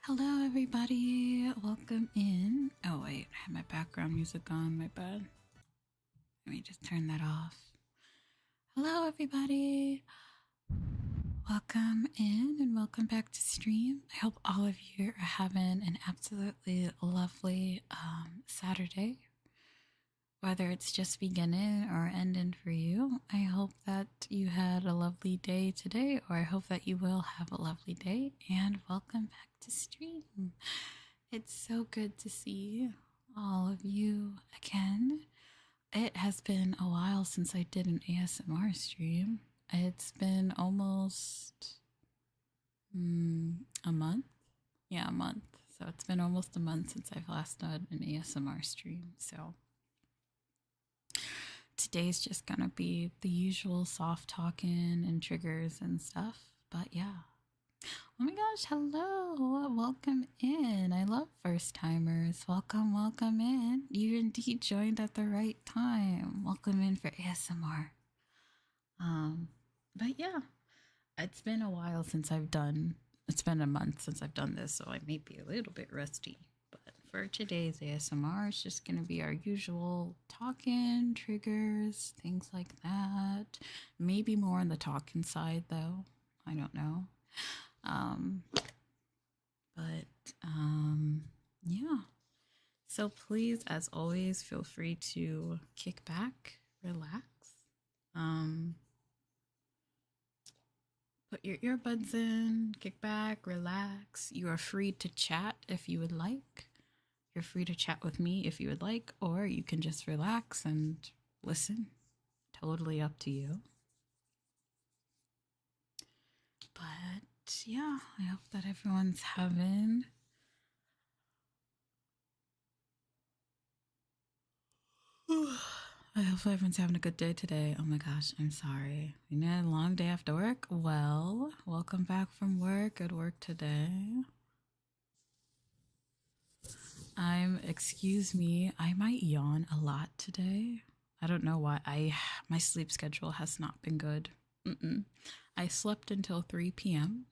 Hello, everybody. Welcome in. Oh, wait, I have my background music on. My bad. Let me just turn that off. Hello, everybody. Welcome in and welcome back to stream. I hope all of you are having an absolutely lovely Saturday. Whether it's just beginning or ending for you, I hope that you had a lovely day today, or I hope that you will have a lovely day. And welcome back to stream. It's so good to see all of you again. It has been a while since I did an ASMR stream. It's been almost a month. Yeah, a month. So it's been almost a month since I've last done an ASMR stream. So today's just gonna be the usual soft talking and triggers and stuff. But yeah. Oh my gosh, hello. Welcome in. I love first timers. Welcome, welcome in. You indeed joined at the right time. Welcome in for ASMR. But yeah, it's been a while since it's been a month since I've done this, so I may be a little bit rusty. But for today's ASMR, it's just going to be our usual talking, triggers, things like that. Maybe more on the talking side, though. I don't know. Yeah. So please, as always, feel free to kick back, relax. Put your earbuds in, kick back, relax. You are free to chat if you would like. You're free to chat with me if you would like, or you can just relax and listen. Totally up to you. But yeah, I hope that everyone's having I hope everyone's having a good day today. Oh my gosh, I'm sorry. You had a long day after work? Well, welcome back from work. Good work today. Excuse me, I might yawn a lot today. I don't know why. My sleep schedule has not been good. I slept until 3 p.m.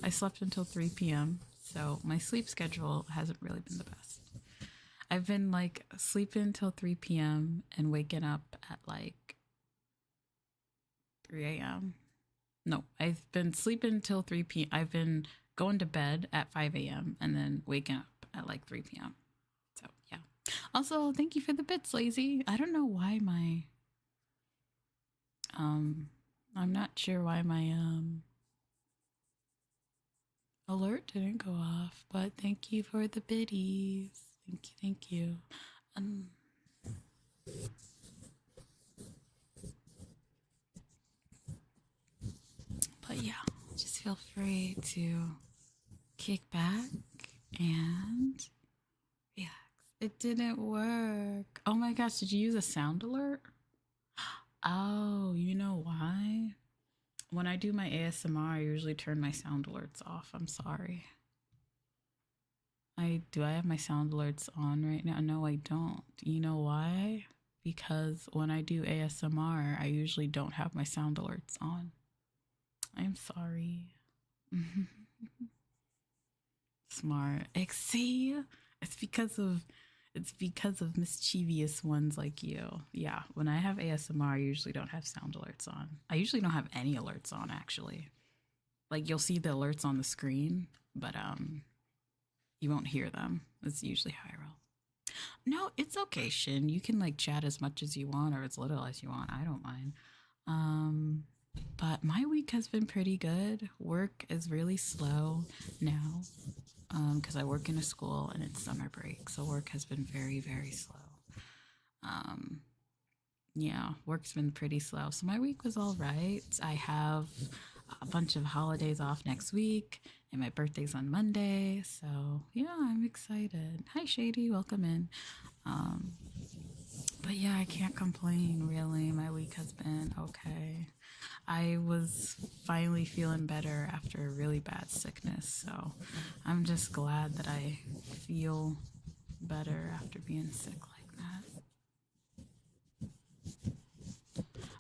I slept until 3 p.m. So my sleep schedule hasn't really been the best. I've been like sleeping till 3 p.m. and waking up at like 3 a.m. No, I've been sleeping till 3 p.m. I've been going to bed at 5 a.m. and then waking up at like 3 p.m. So yeah. Also, thank you for the bits, Lazy. I don't know why my I'm not sure why my alert didn't go off, but thank you for the biddies. Thank you. But yeah, just feel free to kick back and relax. It didn't work. Oh my gosh, did you use a sound alert? Oh, you know why? When I do my ASMR, I usually turn my sound alerts off. I'm sorry. Do I have my sound alerts on right now? No, I don't. You know why? Because when I do ASMR, I usually don't have my sound alerts on. I'm sorry. Smart. See, it's because of mischievous ones like you. Yeah, when I have ASMR, I usually don't have sound alerts on. I usually don't have any alerts on, actually. Like, you'll see the alerts on the screen, but you won't hear them. That's usually how I roll. No, it's okay, Shin. You can like chat as much as you want or as little as you want. I don't mind. But my week has been pretty good. Work is really slow now because I work in a school and it's summer break. So work has been very, very slow. Yeah, work's been pretty slow. So my week was all right. I have a bunch of holidays off next week and my birthday's on Monday. So yeah, I'm excited. Hi, Shady. Welcome in. But yeah, I can't complain, really. My week has been okay. I was finally feeling better after a really bad sickness, so I'm just glad that I feel better after being sick like that.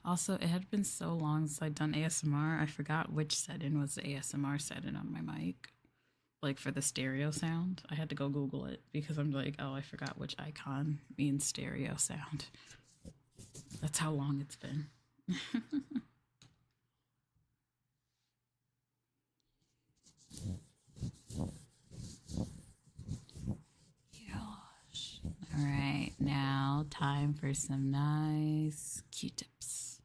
Also, it had been so long since I'd done ASMR, I forgot which setting was the ASMR setting on my mic. like for the stereo sound. I had to go Google it because I'm like, oh, I forgot which icon means stereo sound. That's how long it's been. Gosh. All right, now time for some nice Q-tips.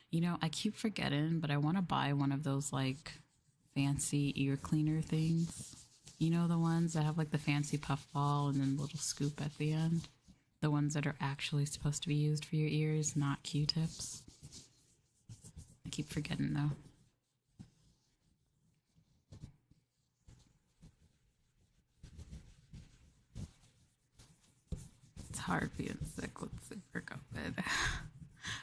You know, I keep forgetting, but I want to buy one of those like fancy ear cleaner things. You know, the ones that have like the fancy puff ball and then little scoop at the end. The ones that are actually supposed to be used for your ears, not Q-tips. I keep forgetting though. It's hard being sick with super COVID.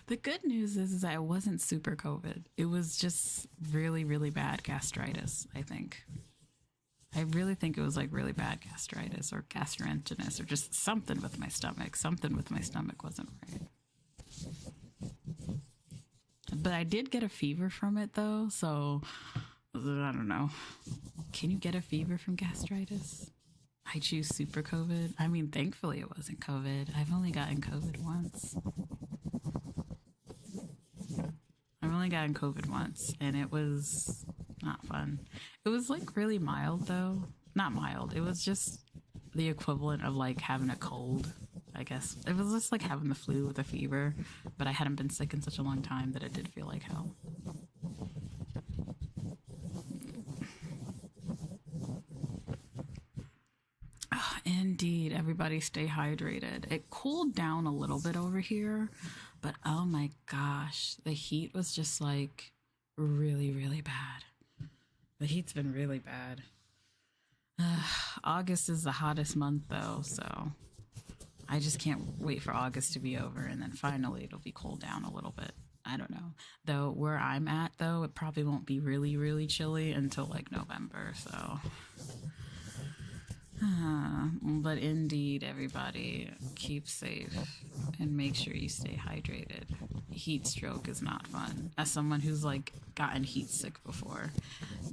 The good news is that it wasn't super COVID. It was just really, really bad gastritis, I think. I really think it was like really bad gastritis or gastroenteritis or just something with my stomach. Something with my stomach wasn't right. But I did get a fever from it though, so I don't know. Can you get a fever from gastritis? I choose super COVID. I mean, thankfully it wasn't COVID. I've only gotten COVID once. I've only gotten COVID once, and it was not fun. It was like really mild though. Not mild. It was just the equivalent of like having a cold, I guess. It was just like having the flu with a fever, but I hadn't been sick in such a long time that it did feel like hell. Oh, indeed, everybody stay hydrated. It cooled down a little bit over here, but oh my gosh, the heat was just like really, really bad. The heat's been really bad. August is the hottest month though, so I just can't wait for August to be over and then finally it'll be cooled down a little bit. I don't know. Though where I'm at though, it probably won't be really, really chilly until like November, so. But indeed, everybody, keep safe and make sure you stay hydrated. Heat stroke is not fun. As someone who's like gotten heat sick before,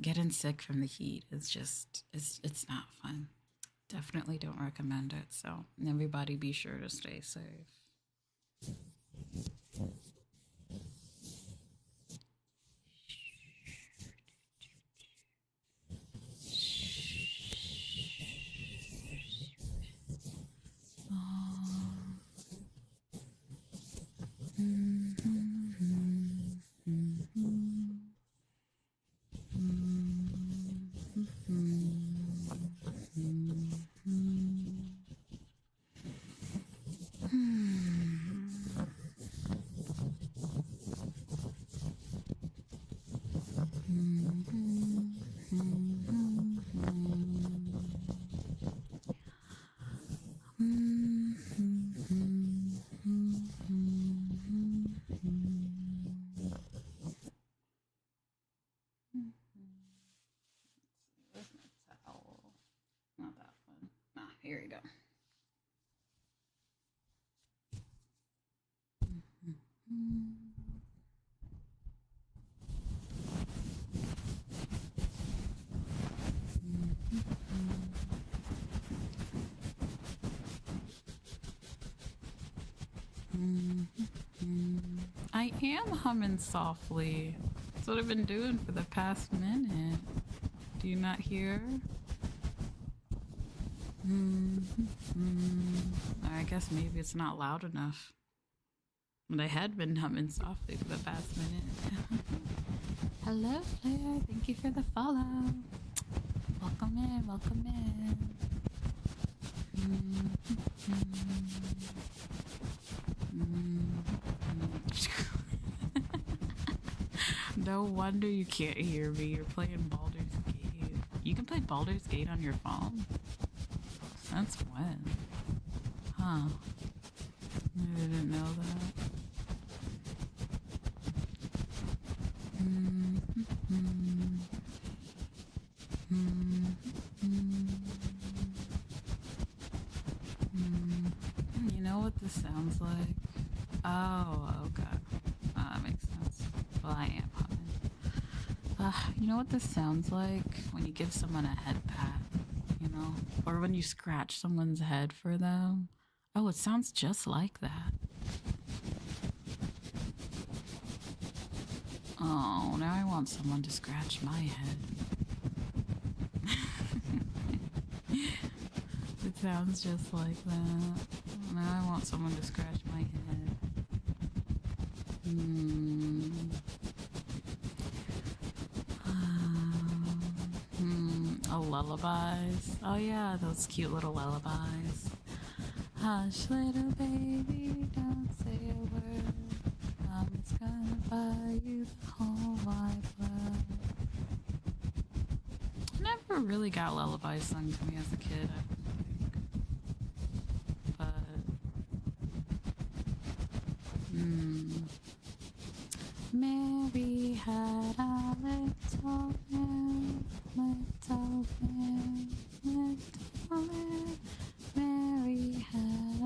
getting sick from the heat is just, it's not fun. Definitely don't recommend it. So everybody be sure to stay safe. Here we go. I am humming softly. That's what I've been doing for the past minute. Do you not hear? I guess maybe it's not loud enough. But I had been humming softly for the past minute. Hello, Claire. Thank you for the follow. Welcome in. Welcome in. No wonder you can't hear me. You're playing Baldur's Gate. You can play Baldur's Gate on your phone? Since when? Huh. I didn't know that. You know what this sounds like? Oh, okay. That makes sense. Well, I am humming. You know what this sounds like? When you give someone a head pat, you know? Or when you scratch someone's head for them. Oh, it sounds just like that. Oh, now I want someone to scratch my head. It sounds just like that. Now I want someone to scratch my head. Oh, lullabies. Oh yeah, those cute little lullabies. Hush, little baby, don't say a word. Mom's gonna buy you the whole wide world. I never really got lullabies sung to me as a kid, I think. But, Mary had a little man, little man, little man. Mary had a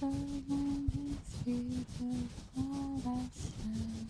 little man, his feet were blood as sand.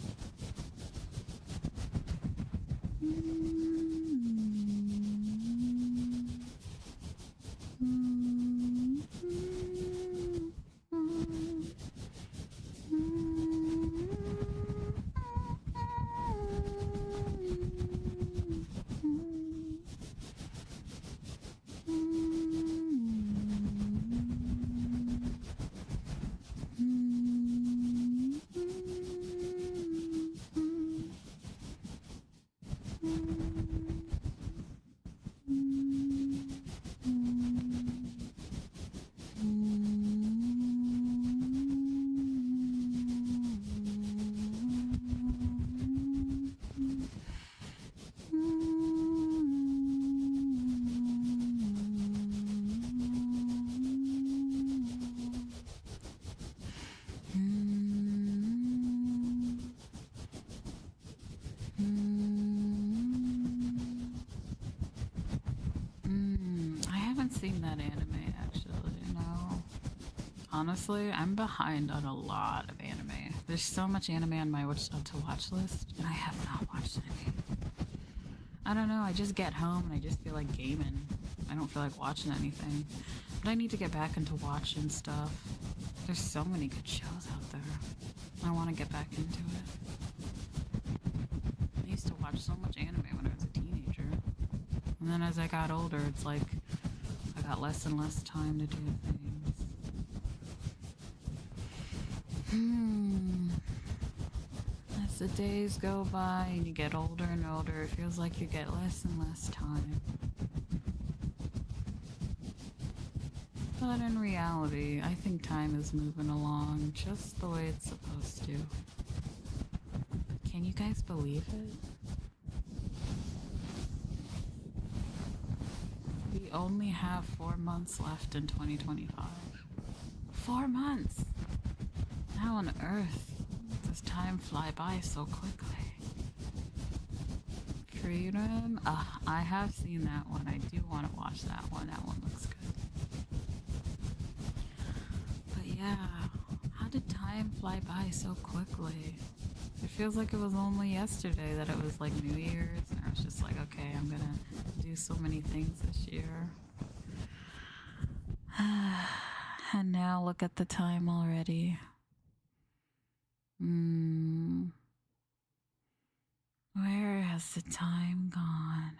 Seen that anime actually, no. Honestly, I'm behind on a lot of anime. There's so much anime on my to watch list, and I have not watched any. I don't know, I just get home and I just feel like gaming. I don't feel like watching anything. But I need to get back into watching stuff. There's so many good shows out there. I want to get back into it. I used to watch so much anime when I was a teenager. And then as I got older, it's like I got less and less time to do things. As the days go by and you get older and older, it feels like you get less and less time. But in reality, I think time is moving along just the way it's supposed to. Can you guys believe it? We only have 4 months left in 2025. 4 months! How on earth does time fly by so quickly? Freedom? I have seen that one. I do want to watch that one. That one looks good. But yeah, how did time fly by so quickly? It feels like it was only yesterday that it was like New Year's, and I was just like, okay, I'm gonna do so many things this year. And now look at the time already. Where has the time gone?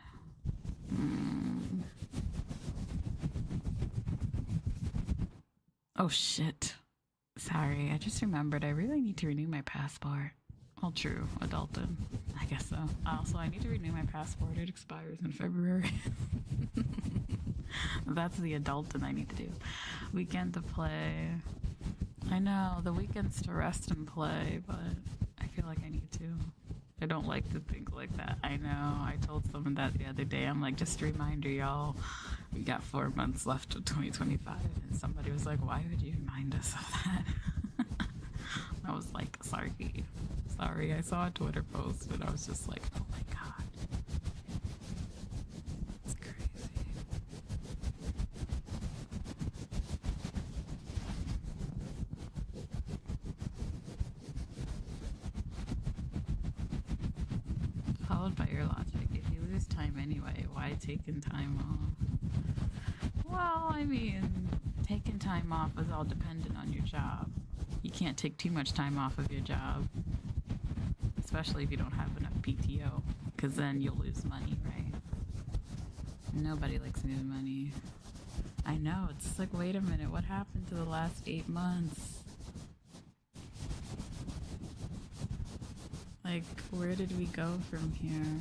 Oh shit. Sorry, I just remembered I really need to renew my passport. Well, true, adulting. I guess so. Also, I need to renew my passport. It expires in February. That's the adulting I need to do. Weekend to play. I know, the weekend's to rest and play, but I feel like I need to. I don't like to think like that. I know, I told someone that the other day. I'm like, just a reminder, y'all. We got 4 months left of 2025. And somebody was like, why would you remind us of that? I was like, sorry. I saw a Twitter post and I was just like, oh my god. It's crazy. Followed by your latte. time anyway. Why taking time off? Well, I mean, taking time off is all dependent on your job. You can't take too much time off of your job, especially if you don't have enough PTO, because then you'll lose money, right? Nobody likes losing money. I know, it's like, wait a minute, what happened to the last 8 months? Like, where did we go from here?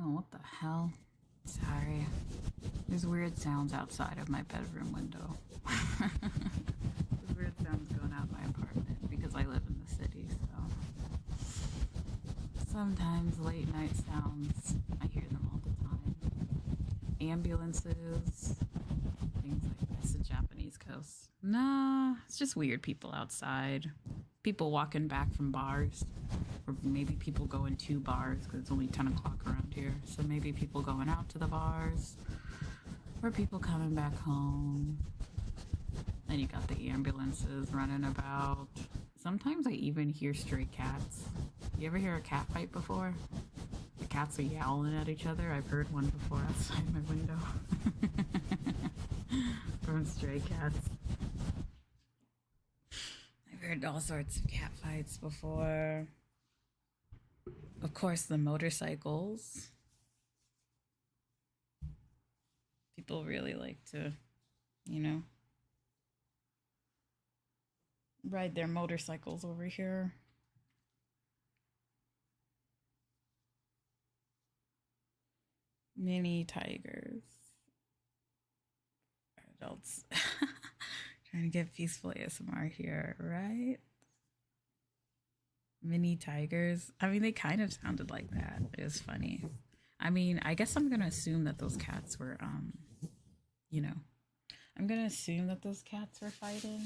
Oh, what the hell? Sorry. There's weird sounds outside of my bedroom window. There's weird sounds going out my apartment because I live in the city, so sometimes late night sounds, I hear them all the time. Ambulances, things like that. It's the Japanese coast. Nah, it's just weird people outside. People walking back from bars. Or maybe people going to bars because it's only 10 o'clock around here. So maybe people going out to the bars. Or people coming back home. Then you got the ambulances running about. Sometimes I even hear stray cats. You ever hear a cat fight before? The cats are yowling at each other. I've heard one before outside my window. From stray cats. I've heard all sorts of cat fights before. Of course, the motorcycles. People really like to, ride their motorcycles over here. Mini tigers. Adults. Trying to get peaceful ASMR here, right? Mini tigers. I mean, they kind of sounded like that. It was funny. I mean, I guess I'm going to assume that those cats were, I'm going to assume that those cats were fighting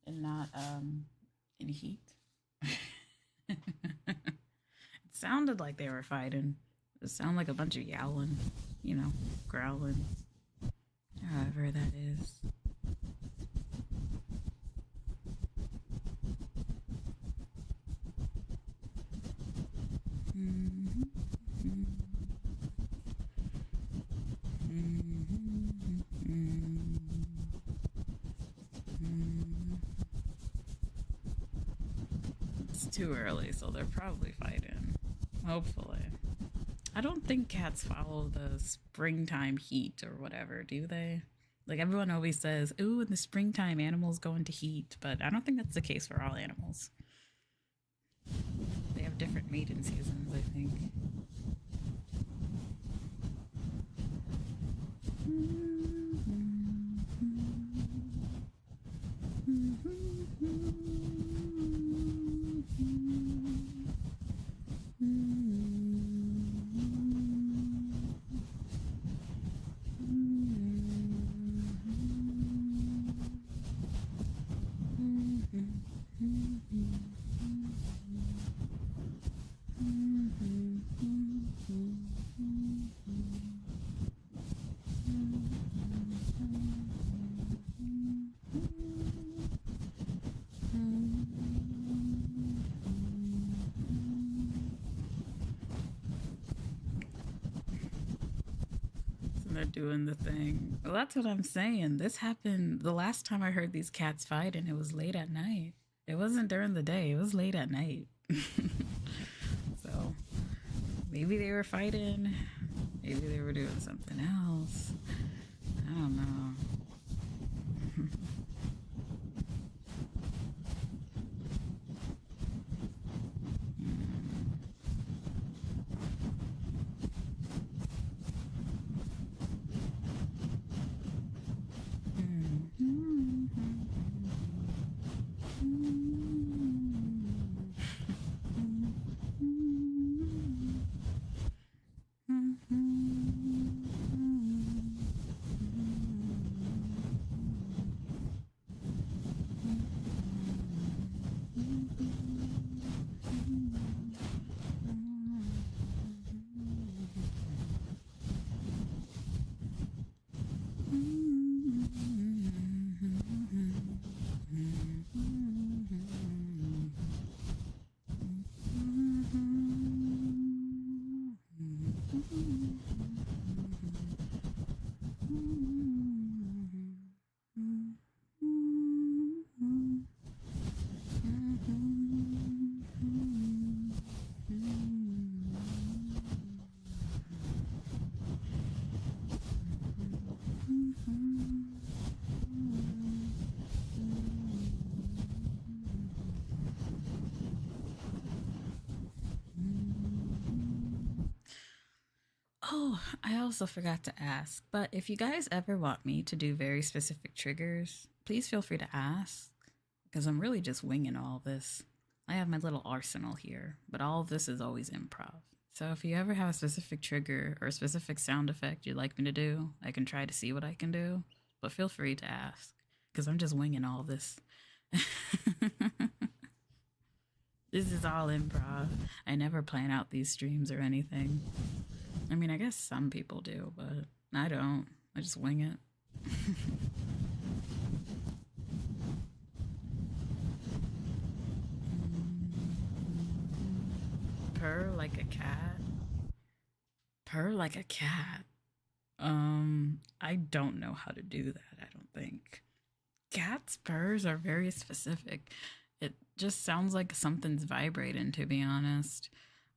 and not in heat. It sounded like they were fighting. It sounded like a bunch of yowling, you know, growling. However that is. It's too early, so they're probably fighting. Hopefully. I don't think cats follow the springtime heat or whatever, do they? Like everyone always says, ooh, in the springtime animals go into heat, but I don't think that's the case for all animals. They have different mating seasons, I think. They're doing the thing. Well, that's what I'm saying. This happened the last time I heard these cats fight, and it was late at night. It wasn't during the day, it was late at night. So maybe they were fighting, maybe they were doing something else. I don't know. Oh, I also forgot to ask, but if you guys ever want me to do very specific triggers, please feel free to ask, because I'm really just winging all this. I have my little arsenal here, but all of this is always improv. So if you ever have a specific trigger or a specific sound effect you'd like me to do, I can try to see what I can do, but feel free to ask, because I'm just winging all this. This is all improv. I never plan out these streams or anything. I mean, I guess some people do, but I don't. I just wing it. Purr like a cat. Purr like a cat. I don't know how to do that, I don't think. Cats' purrs are very specific. It just sounds like something's vibrating, to be honest.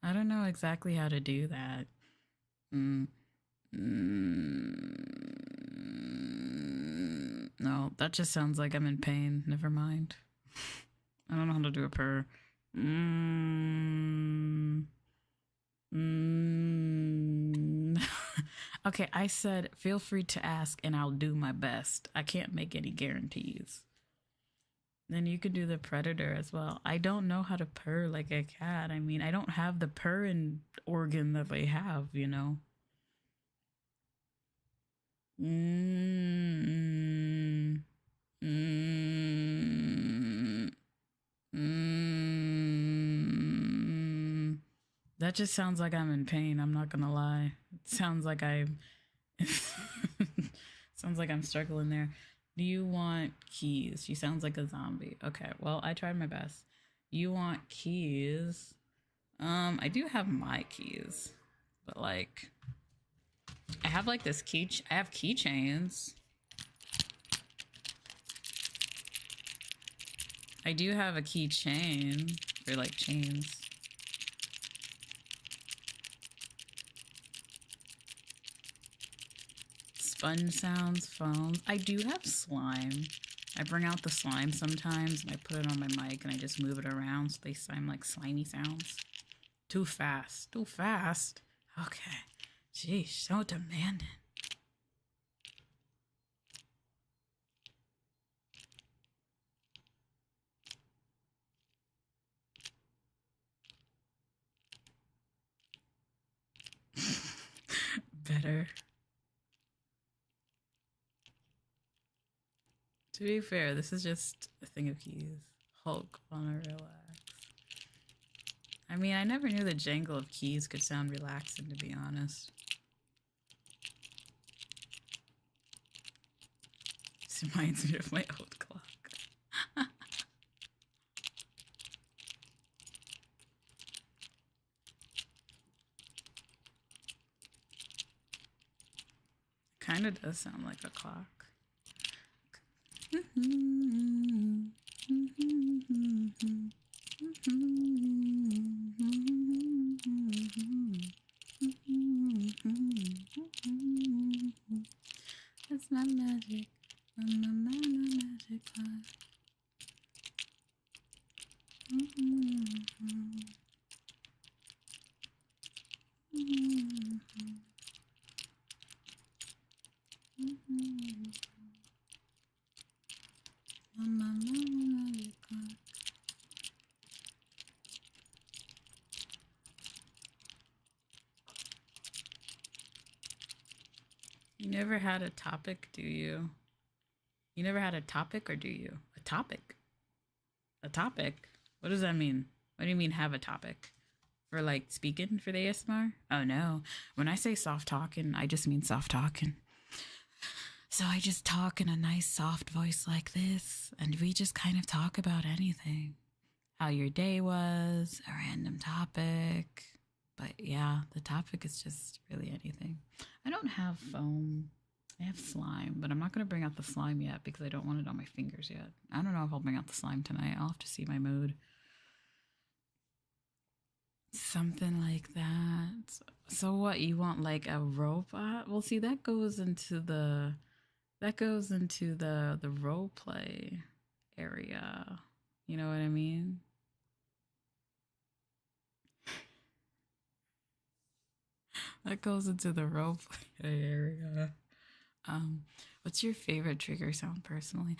I don't know exactly how to do that. No, that just sounds like I'm in pain. Never mind. I don't know how to do a purr. Okay, I said feel free to ask and I'll do my best. I can't make any guarantees. Then you could do the predator as well. I don't know how to purr like a cat. I mean, I don't have the purring organ that they have, you know. That just sounds like I'm in pain. I'm not gonna lie. It sounds like I'm. Sounds like I'm struggling there. Do you want keys? She sounds like a zombie. Okay, well, I tried my best. You want keys? I do have my keys, but like, I have like this I have keychains. I do have a keychain for like chains. Sponge sounds, phones. I do have slime. I bring out the slime sometimes and I put it on my mic and I just move it around so they sound like slimy sounds. Too fast. Too fast? Okay. Jeez, so demanding. Better. To be fair, this is just a thing of keys. Hulk, wanna relax. I mean, I never knew the jangle of keys could sound relaxing, to be honest. This reminds me of my old clock. Kind of does sound like a clock. That's my magic. My magic clock. You never had a topic, do you? You never had a topic, or do you? A topic? A topic? What does that mean? What do you mean have a topic? For like speaking for the ASMR? Oh no. When I say soft talking, I just mean soft talking. So I just talk in a nice soft voice like this, and we just kind of talk about anything. How your day was, a random topic. But yeah, the topic is just really anything. I don't have foam. I have slime, but I'm not going to bring out the slime yet because I don't want it on my fingers yet. I don't know if I'll bring out the slime tonight. I'll have to see my mood. Something like that. So what, you want like a robot? Well, see, that goes into the role play area. You know what I mean? That goes into the role play area. What's your favorite trigger sound personally?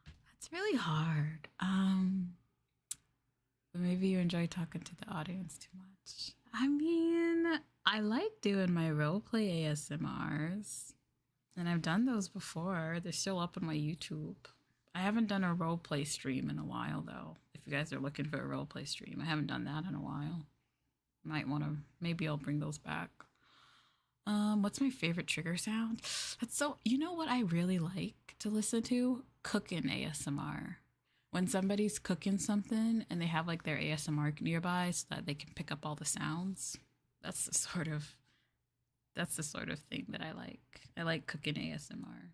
That's really hard. But maybe you enjoy talking to the audience too much. I mean, I like doing my roleplay ASMRs. And I've done those before. They're still up on my YouTube. I haven't done a roleplay stream in a while, though. If you guys are looking for a roleplay stream, I haven't done that in a while. Might want to, maybe I'll bring those back. What's my favorite trigger sound? That's so, you know what I really like to listen to? Cooking ASMR. When somebody's cooking something and they have like their ASMR nearby so that they can pick up all the sounds. That's the sort of thing that I like. I like cooking ASMR.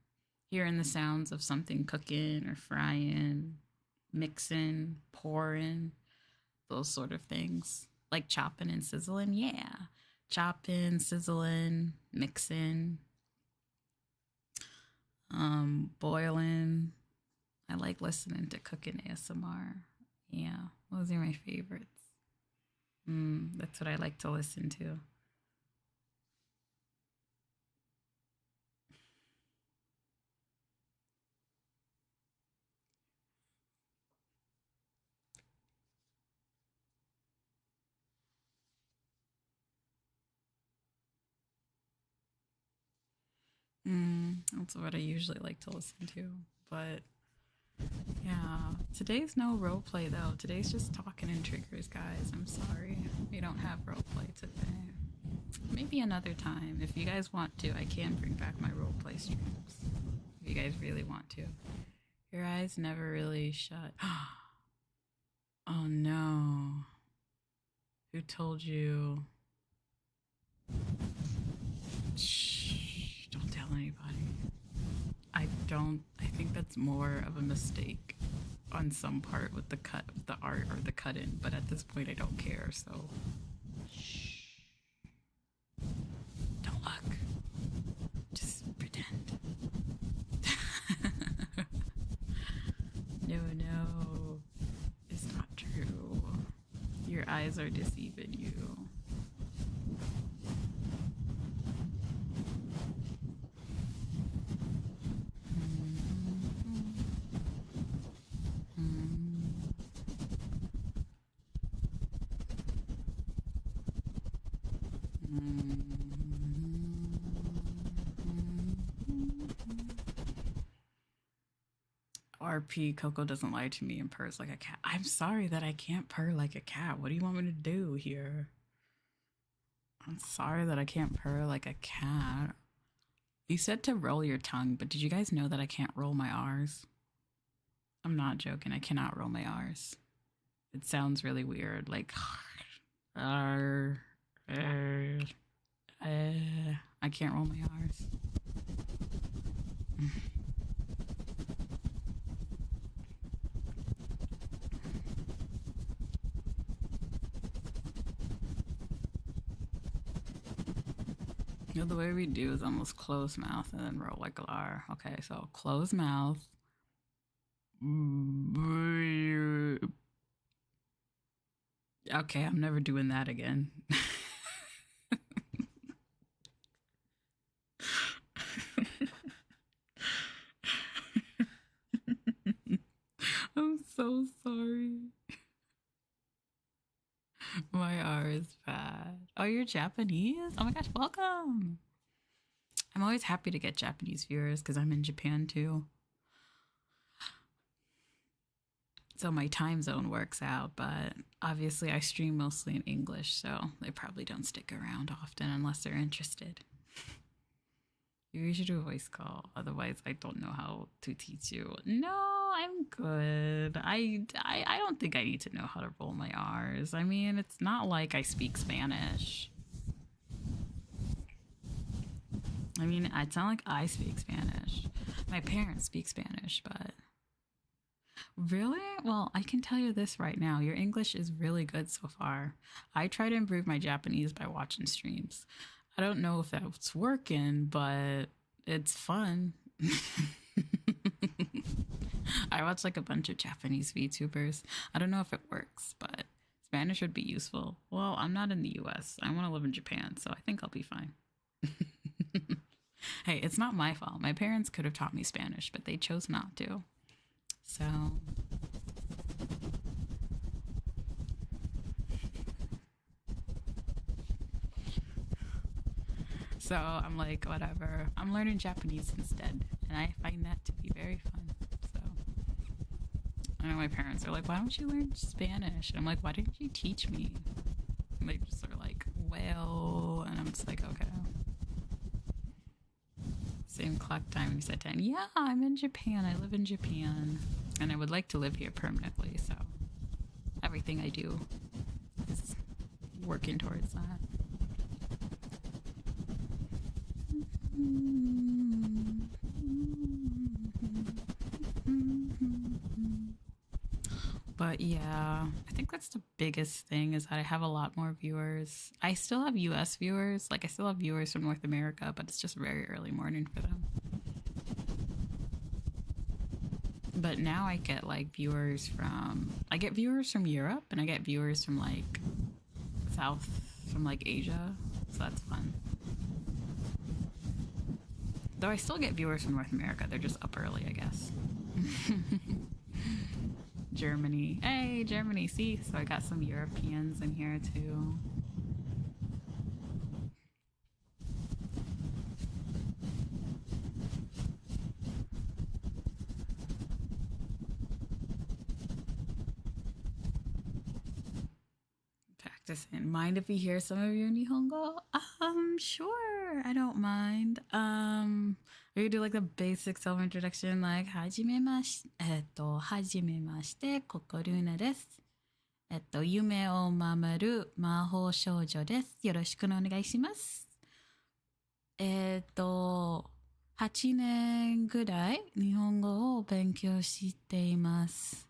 Hearing the sounds of something cooking or frying, mixing, pouring, those sort of things. Like chopping and sizzling, yeah. Chopping, sizzling, mixing, boiling. I like listening to cooking ASMR. Yeah, those are my favorites. That's what I like to listen to. That's what I usually like to listen to. But Yeah, today's no roleplay though. Today's just talking and triggers, guys. I'm sorry. We don't have roleplay today. Maybe another time. If you guys want to, I can bring back my roleplay streams. If you guys really want to. Your eyes never really shut. Oh no. Who told you? Shh, don't tell anybody. I think that's more of a mistake on some part with the cut of the art or the cut in, but at this point I don't care, so shh. Don't look. Just pretend. No. It's not true. Your eyes are deceiving you. RP Coco doesn't lie to me and purrs like a cat. I'm sorry that I can't purr like a cat. What do you want me to do here? I'm sorry that I can't purr like a cat. You said to roll your tongue, but did you guys know that I can't roll my R's? I'm not joking. I cannot roll my R's. It sounds really weird, like I can't roll my R's. You know, the way we do is almost close mouth and then roll like a R. Okay, so close mouth. Okay, I'm never doing that again. I'm so sorry. My R is bad. Oh, you're Japanese? Oh my gosh, welcome. I'm always happy to get Japanese viewers because I'm in Japan too. So my time zone works out, but obviously I stream mostly in English, so they probably don't stick around often unless they're interested. You should do a voice call, otherwise I don't know how to teach you. No, I'm good. I don't think I need to know how to roll my R's. I mean, it's not like I speak Spanish. I mean, it's not like I speak Spanish. My parents speak Spanish, but... Really? Well, I can tell you this right now. Your English is really good so far. I try to improve my Japanese by watching streams. I don't know if that's working, but it's fun. I watch like a bunch of Japanese VTubers. I don't know if it works, but Spanish would be useful. Well, I'm not in the US. I want to live in Japan, so I think I'll be fine. Hey, it's not my fault. My parents could have taught me Spanish, but they chose not to. So I'm like, whatever. I'm learning Japanese instead, and I find that to be very fun. So I know my parents are like, why don't you learn Spanish? And I'm like, why didn't you teach me? And they just are like, well, and I'm just like, okay. Same clock time, you said 10. Yeah, I'm in Japan. I live in Japan. And I would like to live here permanently, so everything I do is working towards that. But yeah, I think that's the biggest thing is that I have a lot more viewers. I still have US viewers. Like I still have viewers from North America, but it's just very early morning for them. But now I get like viewers from, I get viewers from Europe and I get viewers from like from like Asia. So that's fun. Though I still get viewers from North America. They're just up early, I guess. Germany. Hey, Germany. See, so I got some Europeans in here too. practice it. Mind if we hear some of your Nihongo? Sure. I don't mind. We could do like the basic self introduction, like, はじめまして、KokoLuna です。夢を守る魔法少女です。よろしくお願いします。8年ぐらい日本語を勉強しています。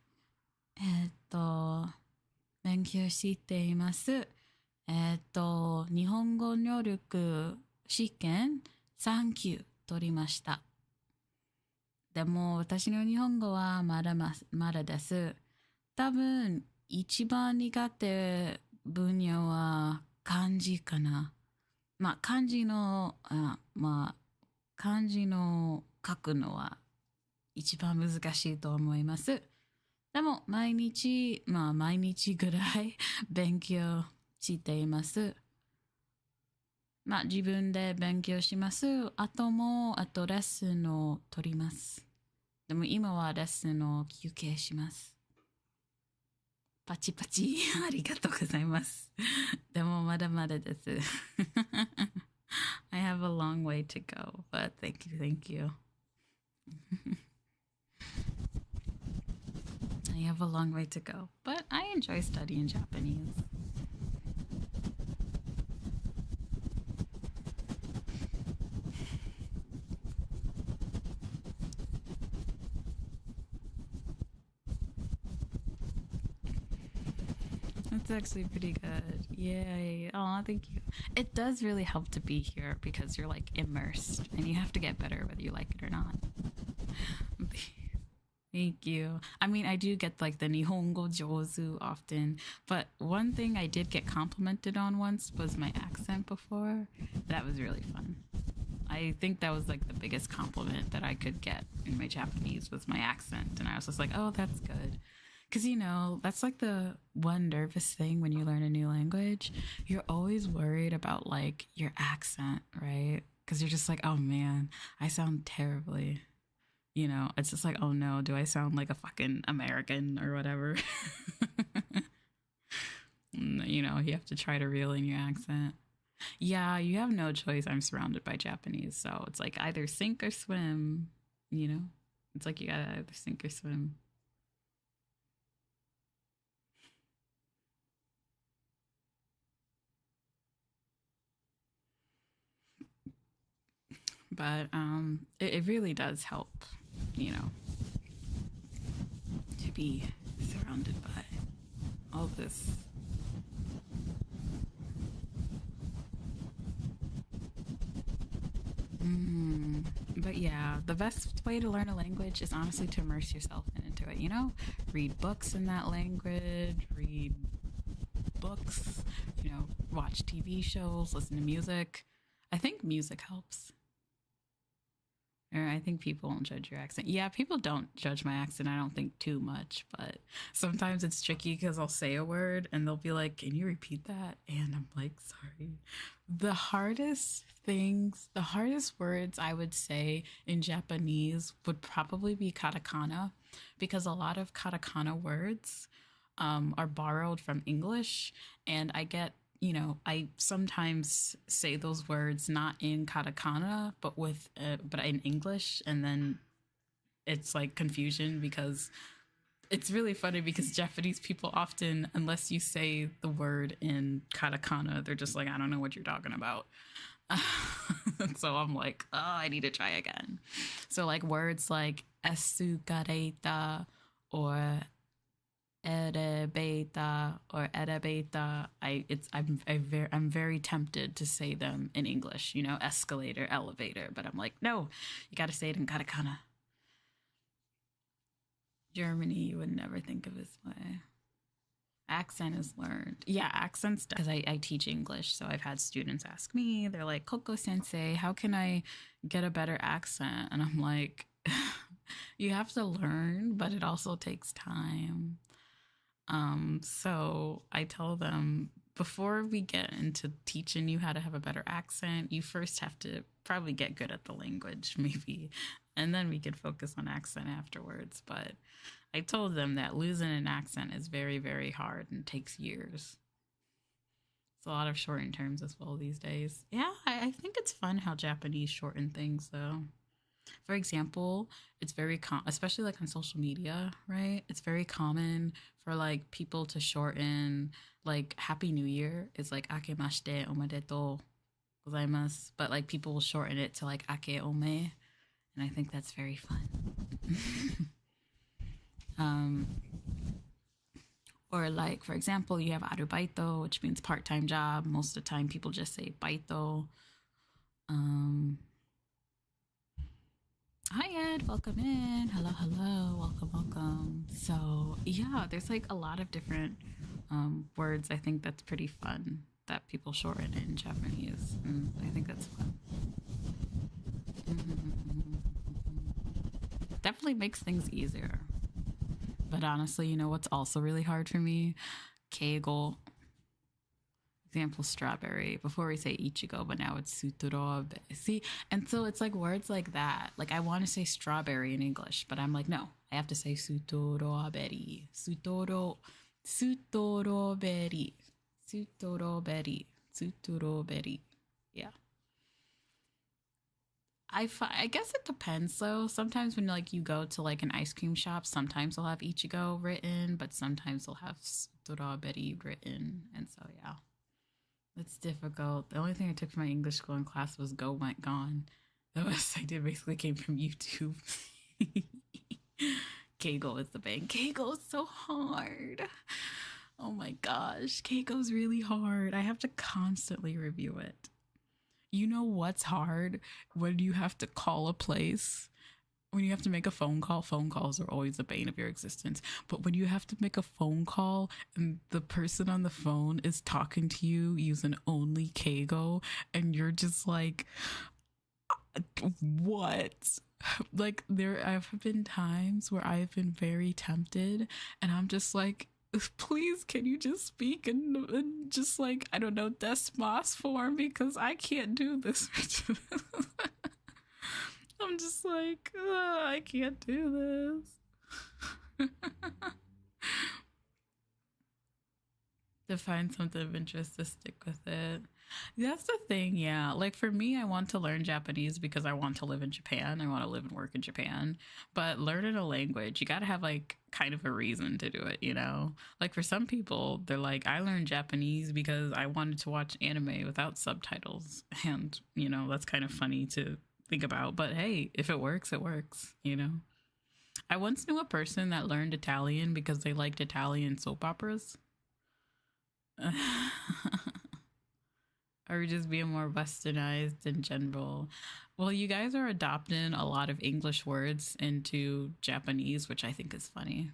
勉強しています。日本語能力試験3級取りました。でも私の日本語はまだです。多分一番苦手分野は漢字かな。漢字の書くのは一番難しいと思います。でも毎日ぐらい勉強しています。自分で勉強します。あとレッスンを取ります。でも今はレッスンを休憩します。パチパチありがとうございます。でもまだまだです。I have a long way to go, but thank you. I have a long way to go, but I enjoy studying Japanese. That's actually pretty good. Yay. Oh, thank you. It does really help to be here because you're like immersed and you have to get better whether you like it or not. Thank you. I mean, I do get like the Nihongo Jozu often, but one thing I did get complimented on once was my accent before. That was really fun. I think that was like the biggest compliment that I could get in my Japanese was my accent. And I was just like, oh, that's good. Because, that's like the one nervous thing when you learn a new language. You're always worried about like your accent, right? Because you're just like, oh man, I sound terribly. It's just like, oh no, do I sound like a fucking American or whatever? You have to try to reel in your accent. Yeah, you have no choice. I'm surrounded by Japanese, so it's like either sink or swim, It's like you gotta either sink or swim. But it really does help, to be surrounded by all this. But yeah, the best way to learn a language is honestly to immerse yourself into it, Read books in that language, read books, watch TV shows, listen to music. I think music helps. Or I think people won't judge your accent. Yeah, people don't judge my accent, I don't think too much, but sometimes it's tricky because I'll say a word and they'll be like, can you repeat that? And I'm like, sorry. The hardest words I would say in Japanese would probably be katakana, because a lot of katakana words are borrowed from English, and I sometimes say those words not in katakana, but in English, and then it's like confusion because it's really funny because Japanese people often, unless you say the word in katakana, they're just like, I don't know what you're talking about. So I'm like, oh, I need to try again. So like words like esukareta or erebeta or erebeta, I'm very tempted to say them in English, escalator, elevator, but I'm like, no, you got to say it in katakana. Germany, you would never think of this way. Accent is learned. Yeah, accents, because I teach English, so I've had students ask me, they're like, Koko sensei, how can I get a better accent? And I'm like, you have to learn, but it also takes time. So I tell them, before we get into teaching you how to have a better accent, you first have to probably get good at the language, maybe, and then we could focus on accent afterwards. But I told them that losing an accent is very, very hard and takes years. It's a lot of shortened terms as well these days. Yeah, I think it's fun how Japanese shorten things though. For example, it's very especially like on social media, right? It's very common for like people to shorten like Happy New Year is like Akemashite omedetou gozaimasu, but like people will shorten it to like Ake Ome, and I think that's very fun. um, or like for example, you have arubaito, which means part-time job. Most of the time, people just say baito. Um, Hi Ed, welcome in. Hello, hello, welcome, welcome. So yeah, there's like a lot of different words. I think that's pretty fun that people shorten in Japanese. I think that's fun. Definitely makes things easier. But honestly, you know what's also really hard for me? Keigo. Example, strawberry. Before we say ichigo, but now it's sutorobe. See, and so it's like words like that. Like I want to say strawberry in English, but I'm like, no, I have to say sutoroberi. Sutoroberi. Sutoroberi. Sutoroberi. Yeah. I guess it depends though. Sometimes when like you go to like an ice cream shop, sometimes they'll have ichigo written, but sometimes they'll have strawberry written, and so yeah, it's difficult. The only thing I took from my English school in class was "Go Went Gone." The rest I did basically came from YouTube. Keigo is the bang. Keigo is so hard. Oh my gosh, Keigo's really hard. I have to constantly review it. You know what's hard? When you have to call a place, when you have to make a phone calls are always the bane of your existence. But when you have to make a phone call and the person on the phone is talking to you using only Keigo, and you're just like, what? Like, there have been times where I've been very tempted, and I'm just like, please can you just speak in just like, I don't know, Desmos form, because I can't do this. I'm just like, I can't do this. To find something of interest to stick with it. That's the thing, yeah. Like for me, I want to learn Japanese because I want to live in Japan. I want to live and work in Japan. But learning a language, you got to have like kind of a reason to do it, you know? Like for some people, they're like, I learned Japanese because I wanted to watch anime without subtitles. And, you know, that's kind of funny to think about. But hey, if it works, it works, you know? I once knew a person that learned Italian because they liked Italian soap operas. Or just being more westernized in general. Well, you guys are adopting a lot of English words into Japanese, which I think is funny.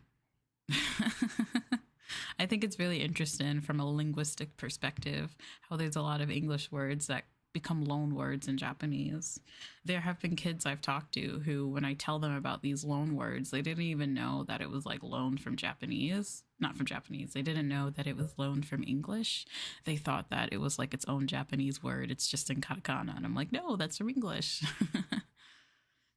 I think it's really interesting from a linguistic perspective how there's a lot of English words that become loan words in Japanese. There have been kids I've talked to who, when I tell them about these loan words, they didn't even know that it was like loaned from Japanese. Not from Japanese. They didn't know that it was loaned from English. They thought that it was like its own Japanese word. It's just in katakana. And I'm like, no, that's from English.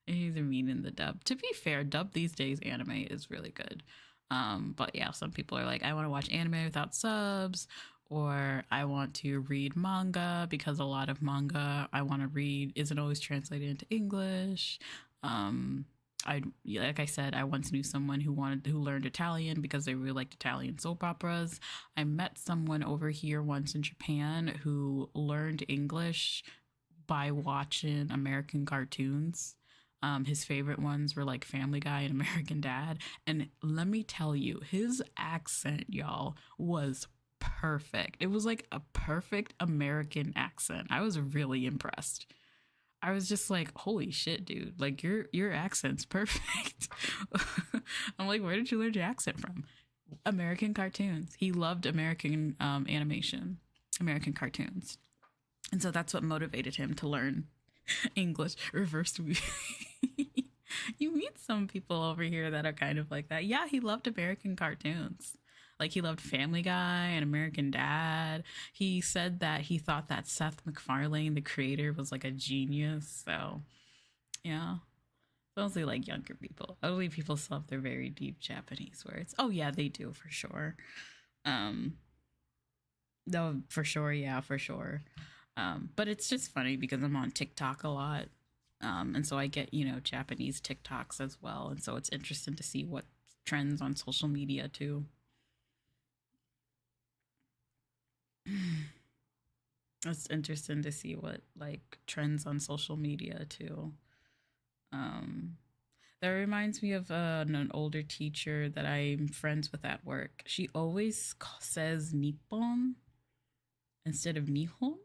Either mean in the dub. To be fair, dub these days anime is really good. But yeah, some people are like, I want to watch anime without subs, or I want to read manga because a lot of manga I want to read isn't always translated into English. I like I said, I once knew someone who learned Italian because they really liked Italian soap operas. I met someone over here once in Japan who learned English by watching American cartoons. His favorite ones were like Family Guy and American Dad. And let me tell you, his accent, y'all, was perfect. It was like a perfect American accent. I was really impressed. I was just like, holy shit, dude. Like your accent's perfect. I'm like, where did you learn your accent from? American cartoons. He loved American animation, American cartoons. And so that's what motivated him to learn English reversed. You meet some people over here that are kind of like that. Yeah, he loved American cartoons. Like he loved Family Guy and American Dad. He said that he thought that Seth MacFarlane, the creator, was like a genius. So, yeah. Mostly like younger people. I believe people still have their very deep Japanese words. Oh yeah, they do for sure. No, for sure. Yeah, for sure. But it's just funny because I'm on TikTok a lot. And so I get, Japanese TikToks as well. And so it's interesting to see what trends on social media too. It's interesting to see what like trends on social media too. Um, that reminds me of an older teacher that I'm friends with at work. She always says Nippon instead of Nihon,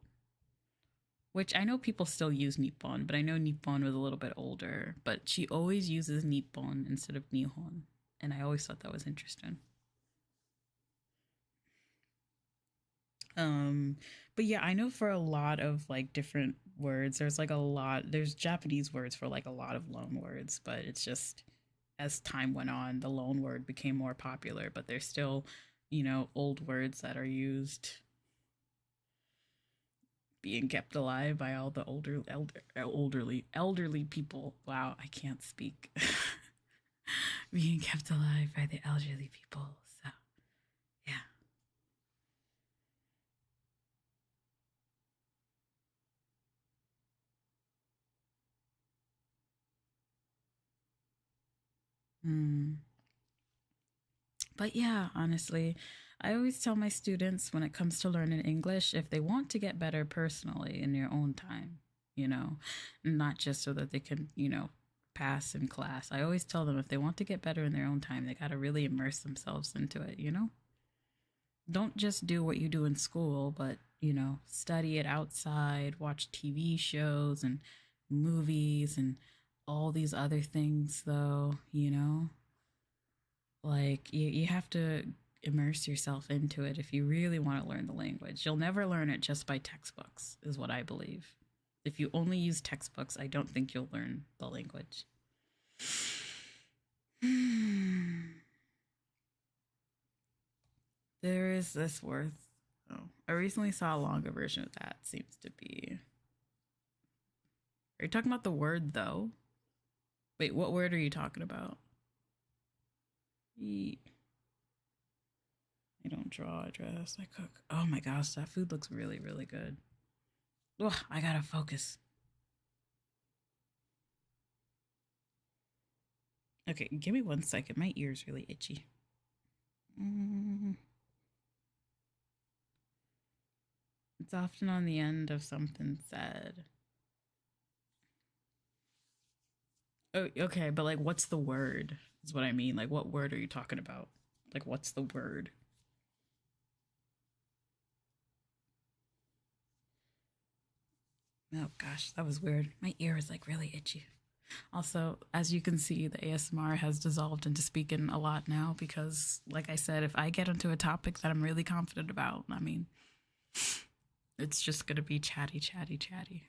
which I know people still use Nippon, but I know Nippon was a little bit older. But she always uses Nippon instead of Nihon, and I always thought that was interesting. Um, but yeah, I know for a lot of like different words, there's like a lot, there's Japanese words for like a lot of loan words, but it's just as time went on, the loan word became more popular, but there's still, old words that are used being kept alive by all the elderly people. Wow, I can't speak. Being kept alive by the elderly people. So, yeah. Mm. But yeah, honestly, I always tell my students when it comes to learning English, if they want to get better personally in their own time, you know, not just so that they can, pass in class. I always tell them if they want to get better in their own time, they got to really immerse themselves into it. Don't just do what you do in school, but, study it outside, watch TV shows and movies and all these other things, though. Like you have to immerse yourself into it if you really want to learn the language. You'll never learn it just by textbooks, is what I believe. If you only use textbooks, I don't think you'll learn the language. There is this worth. Oh, I recently saw a longer version of that. Seems to be. Are you talking about the word though? Wait, what word are you talking about? Eat. I don't draw, I dress, I cook. Oh my gosh, that food looks really, really good. Ugh, I gotta focus. Okay, give me 1 second. My ear's really itchy. Mm, it's often on the end of something said. Oh, okay, but like, what's the word? Is what I mean. Like, what word are you talking about? Like, what's the word? Oh gosh, that was weird. My ear is like really itchy. Also, as you can see, the ASMR has dissolved into speaking a lot now because, like I said, if I get into a topic that I'm really confident about, I mean, it's just gonna be chatty, chatty, chatty.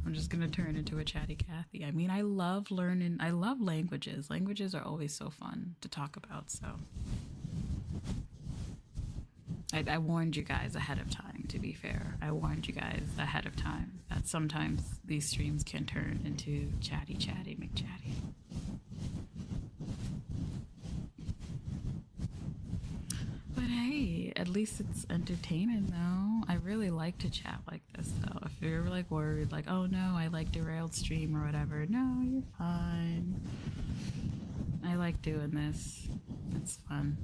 I'm just gonna turn into a chatty Cathy. I mean, I love learning. I love languages. Languages are always so fun to talk about. So I warned you guys ahead of time. To be fair, I warned you guys ahead of time that sometimes these streams can turn into chatty, chatty, McChatty. But hey, at least it's entertaining though. I really like to chat like this though. If you're ever like worried, like, oh no, I like derailed stream or whatever, no, you're fine. I like doing this. It's fun.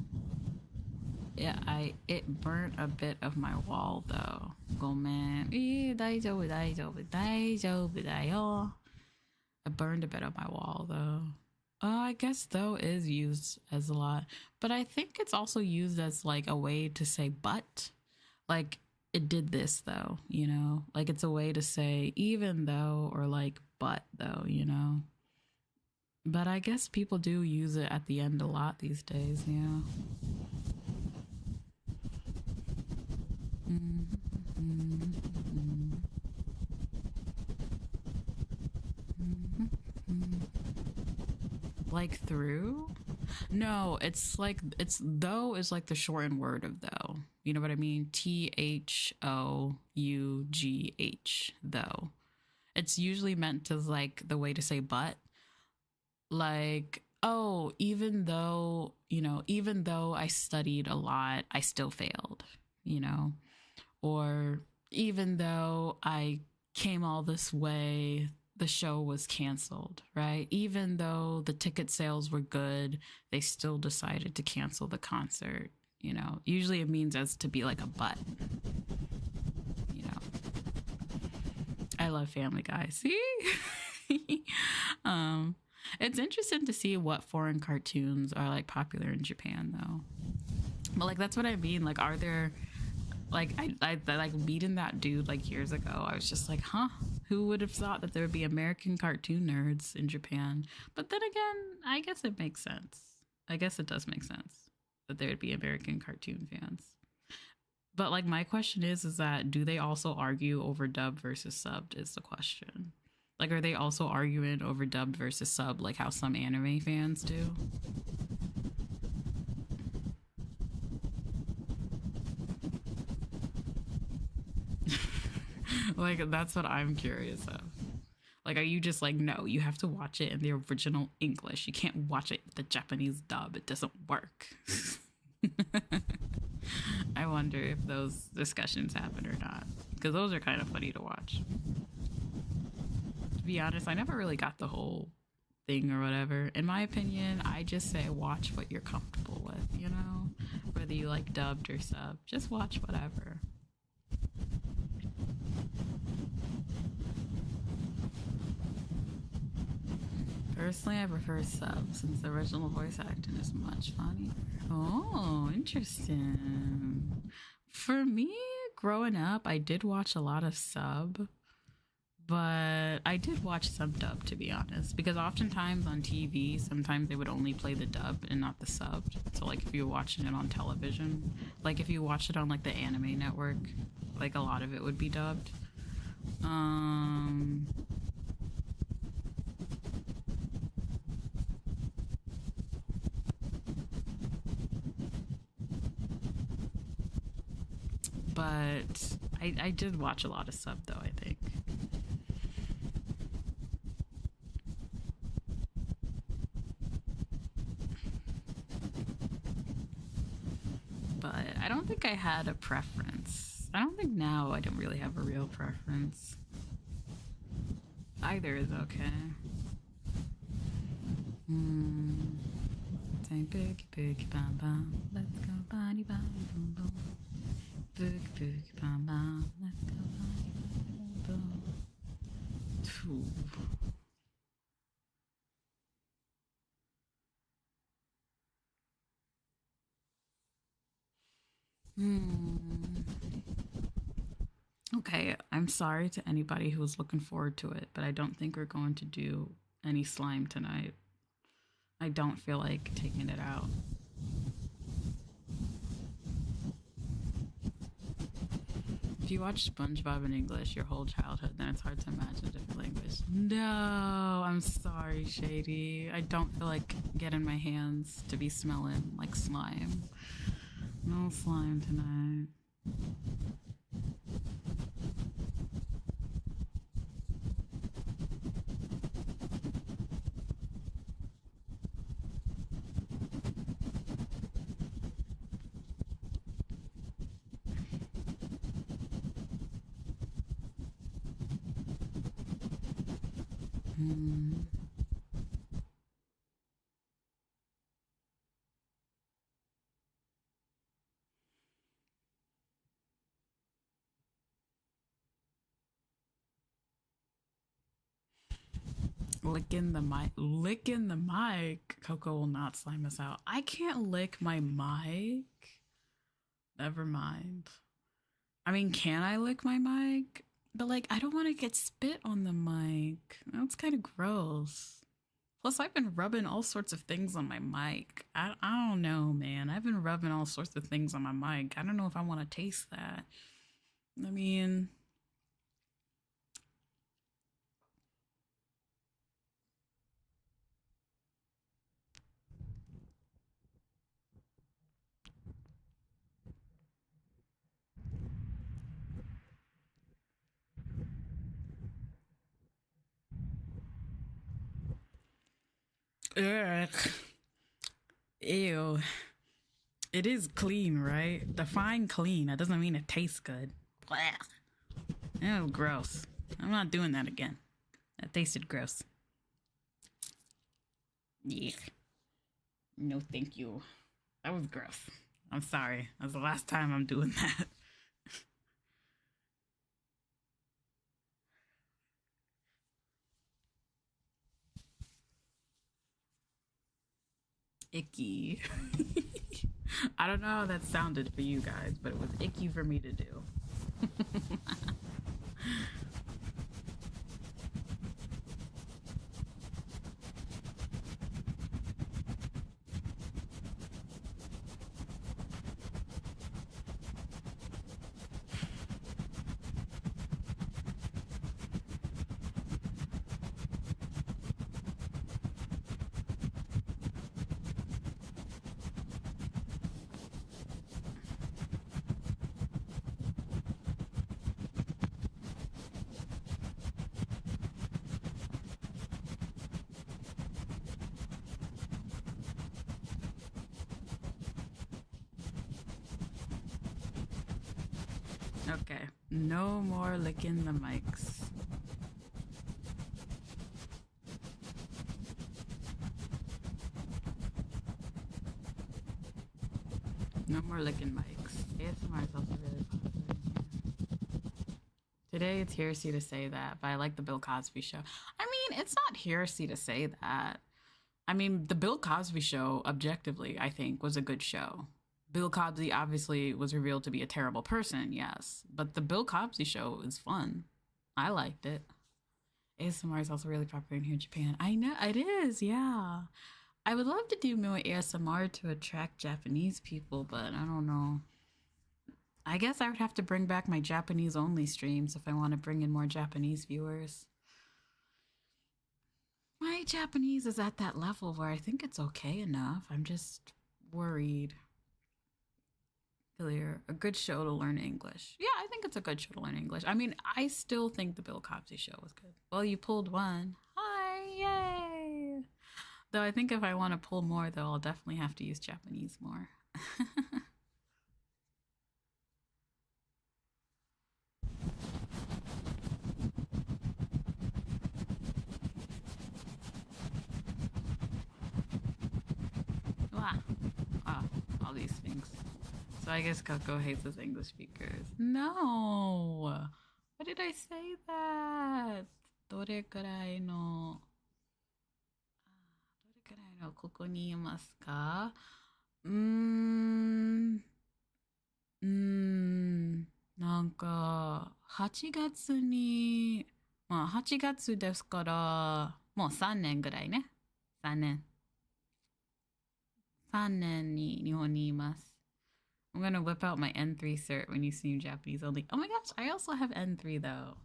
Yeah, it burnt a bit of my wall though. ごめん。大丈夫、大丈夫、大丈夫だよ. I burned a bit of my wall though. I guess though is used as a lot, but I think it's also used as like a way to say but. Like it did this though. Like it's a way to say even though or like but though. But I guess people do use it at the end a lot these days, yeah. Like through? No, it's though is like the shortened word of though. You know what I mean? THOUGH, though. It's usually meant as like the way to say but. Like, oh, even though I studied a lot, I still failed. you know, or even though I came all this way, the show was canceled, right? Even though the ticket sales were good, they still decided to cancel the concert. You know, usually it means as to be like a but. You know, I love Family Guy. See, um, it's interesting to see what foreign cartoons are like popular in Japan, though. But like that's what I mean. Like, are there like I like meeting that dude like years ago? I was just like, huh, who would have thought that there would be American cartoon nerds in Japan? But then again, I guess it makes sense. I guess it does make sense that there would be American cartoon fans. But like my question is that do they also argue over dubbed versus subbed is the question. Like, are they also arguing over dubbed versus sub like how some anime fans do? Like, that's what I'm curious of. Like, are you just like, no, you have to watch it in the original English. You can't watch it the Japanese dub. It doesn't work. I wonder if those discussions happen or not. Because those are kind of funny to watch. To be honest, I never really got the whole thing or whatever. In my opinion, I just say watch what you're comfortable with, you know? Whether you like dubbed or sub, just watch whatever. Personally, I prefer sub since the original voice acting is much funnier. Oh, interesting. For me, growing up, I did watch a lot of sub, but I did watch some dub to be honest, because oftentimes on TV, sometimes they would only play the dub and not the subbed. So, like, if you're watching it on television, like if you watch it on like the anime network, like a lot of it would be dubbed. Um, but I did watch a lot of sub though, I think. But I don't think I had a preference. I don't think now I don't really have a real preference. Either is okay. Say boogie boogie bam bam, let's go body body boom boom. Boogie boogie bam bam, let's go body body boom boom. Hmm. Okay, I'm sorry to anybody who was looking forward to it, but I don't think we're going to do any slime tonight. I don't feel like taking it out. If you watch SpongeBob in English your whole childhood, then it's hard to imagine a different language. No, I'm sorry, Shady. I don't feel like getting my hands to be smelling like slime. No slime tonight. Hmm. Licking the mic. Coco will not slime us out. I can't lick my mic. Never mind. I mean, can I lick my mic? But like, I don't want to get spit on the mic. That's kind of gross. Plus, I've been rubbing all sorts of things on my mic. I don't know, man. I've been rubbing all sorts of things on my mic. I don't know if I want to taste that. I mean, ugh. Ew. It is clean, right? Define clean. That doesn't mean it tastes good. Blech. Ew, gross. I'm not doing that again. That tasted gross. Yeah. No, thank you. That was gross. I'm sorry. That's the last time I'm doing that. Icky. I don't know how that sounded for you guys, but it was icky for me to do. Okay, no more licking the mics. No more licking mics. ASMR is also really popular. Today it's heresy to say that, but I like the Bill Cosby show. I mean, it's not heresy to say that. I mean, the Bill Cosby show, objectively, I think, was a good show. Bill Cosby obviously was revealed to be a terrible person, yes, but the Bill Cosby show is fun. I liked it. ASMR is also really popular here in Japan. I know, it is, yeah. I would love to do more ASMR to attract Japanese people, but I don't know. I guess I would have to bring back my Japanese only streams if I want to bring in more Japanese viewers. My Japanese is at that level where I think it's okay enough. I'm just worried. Clear. A good show to learn English. Yeah, I think it's a good show to learn English. I mean, I still think the Bill Cosby show was good. Well, you pulled one. Hi, yay! Though I think if I want to pull more, though, I'll definitely have to use Japanese more. Wow. Ah, all these things. So I guess Coco hates us English speakers. No! Why did I say that? どれくらいのここにいますか？なんか、8月に、まあ8月ですから、もう3年ぐらいね。3年。3年に日本にいます。I'm gonna whip out my N3 cert when you see Japanese only. Oh my gosh, I also have N3 though.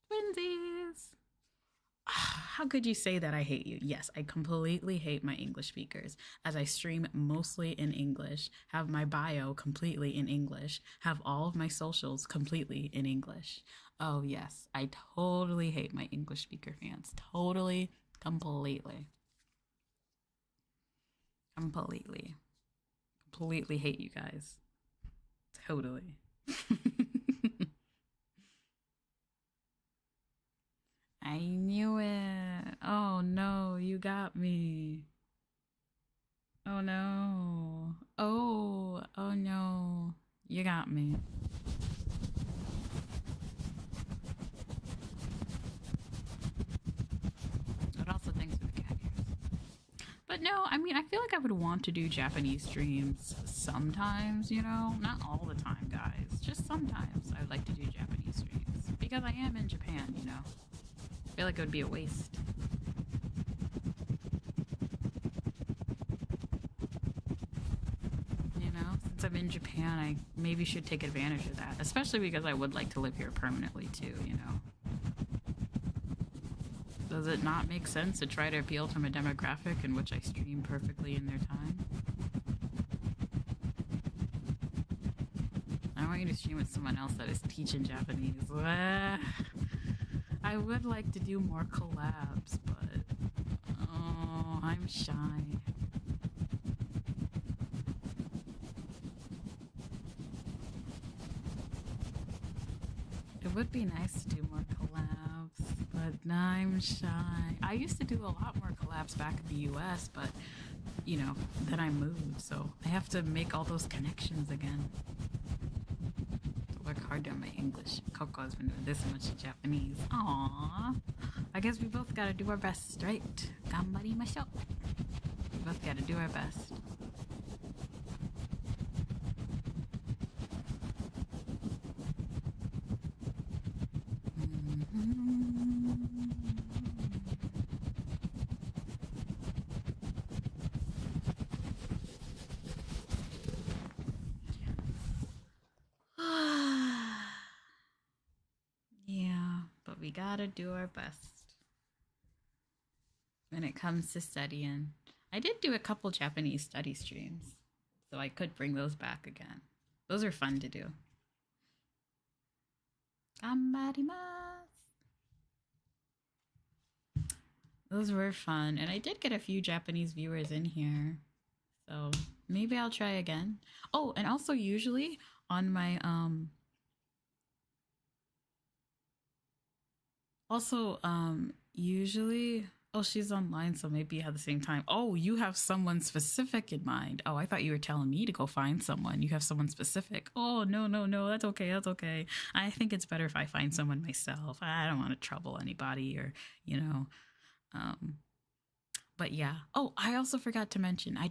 Twinsies! How could you say that I hate you? Yes, I completely hate my English speakers, as I stream mostly in English, have my bio completely in English, have all of my socials completely in English. Oh yes, I totally hate my English speaker fans. Totally, completely. Completely hate you guys. Totally. I knew it. Oh no, you got me. Oh no. Oh no. You got me. But also thanks for the cat ears. But no, I mean, I feel like I would want to do Japanese streams sometimes, you know? Not all the time, guys. Just sometimes I would like to do Japanese streams. Because I am in Japan, you know? I feel like it would be a waste. You know, since I'm in Japan, I maybe should take advantage of that. Especially because I would like to live here permanently too, you know. Does it not make sense to try to appeal to my demographic in which I stream perfectly in their time? I want you to stream with someone else that is teaching Japanese. I would like to do more collabs, but oh, I'm shy. It would be nice to do more collabs, but I'm shy. I used to do a lot more collabs back in the US, but then I moved, so I have to make all those connections again. Work hard on my English. Coco has been doing this much Japanese. Aww. I guess we both gotta do our best, right? Ganbarimashou. We both gotta do our best. Yeah, but we gotta do our best when it comes to studying. I did do a couple Japanese study streams, so I could bring those back again. Those are fun to do. Ganbarimasu. Those were fun, and I did get a few Japanese viewers in here, so maybe I'll try again. Oh, and also usually on my usually, oh, she's online, so maybe you have the same time. Oh, you have someone specific in mind. Oh, I thought you were telling me to go find someone. You have someone specific. Oh, no, no, no, that's okay, that's okay. I think it's better if I find someone myself. I don't want to trouble anybody or, but yeah. Oh, I also forgot to mention, I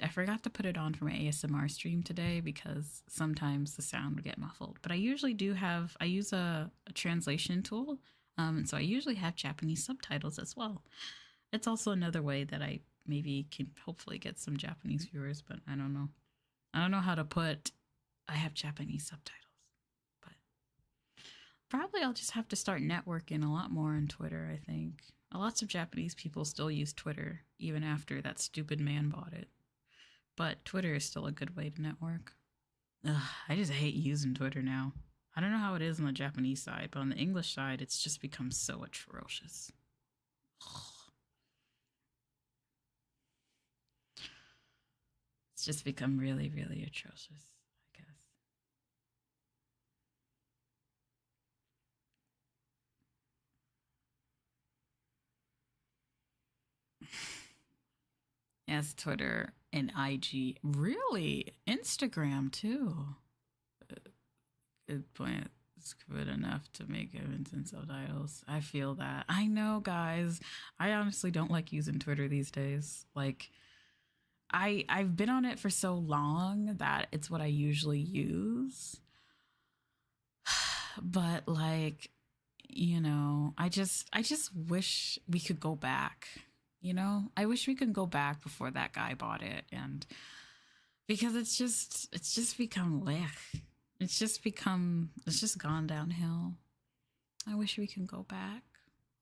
forgot to put it on for my ASMR stream today because sometimes the sound would get muffled. But I usually I use a translation tool. And so I usually have Japanese subtitles as well. It's also another way that I maybe can hopefully get some Japanese viewers, but I don't know. I don't know how to I have Japanese subtitles, but probably I'll just have to start networking a lot more on Twitter, I think. Lots of Japanese people still use Twitter, even after that stupid man bought it. But Twitter is still a good way to network. Ugh, I just hate using Twitter now. I don't know how it is on the Japanese side, but on the English side, it's just become so atrocious. It's just become really, really atrocious, I guess. Yes, Twitter and IG. Really? Instagram, too. Good point. It's good enough to make events and subtitles. I feel that. I know, guys. I honestly don't like using Twitter these days. Like, I've been on it for so long that it's what I usually use. But like, I just wish we could go back. I wish we could go back before that guy bought it, and because it's just become blech. It's just gone downhill. I wish we could go back.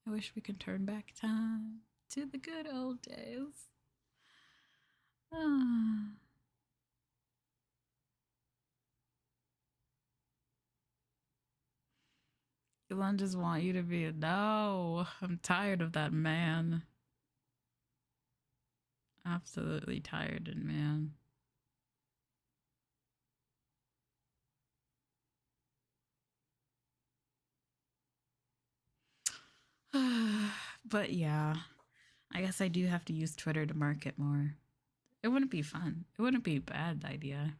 I wish we could turn back time to the good old days. Elon just want you to be no. I'm tired of that man. Absolutely tired of man. But yeah, I guess I do have to use Twitter to market more. It wouldn't be fun. It wouldn't be a bad idea.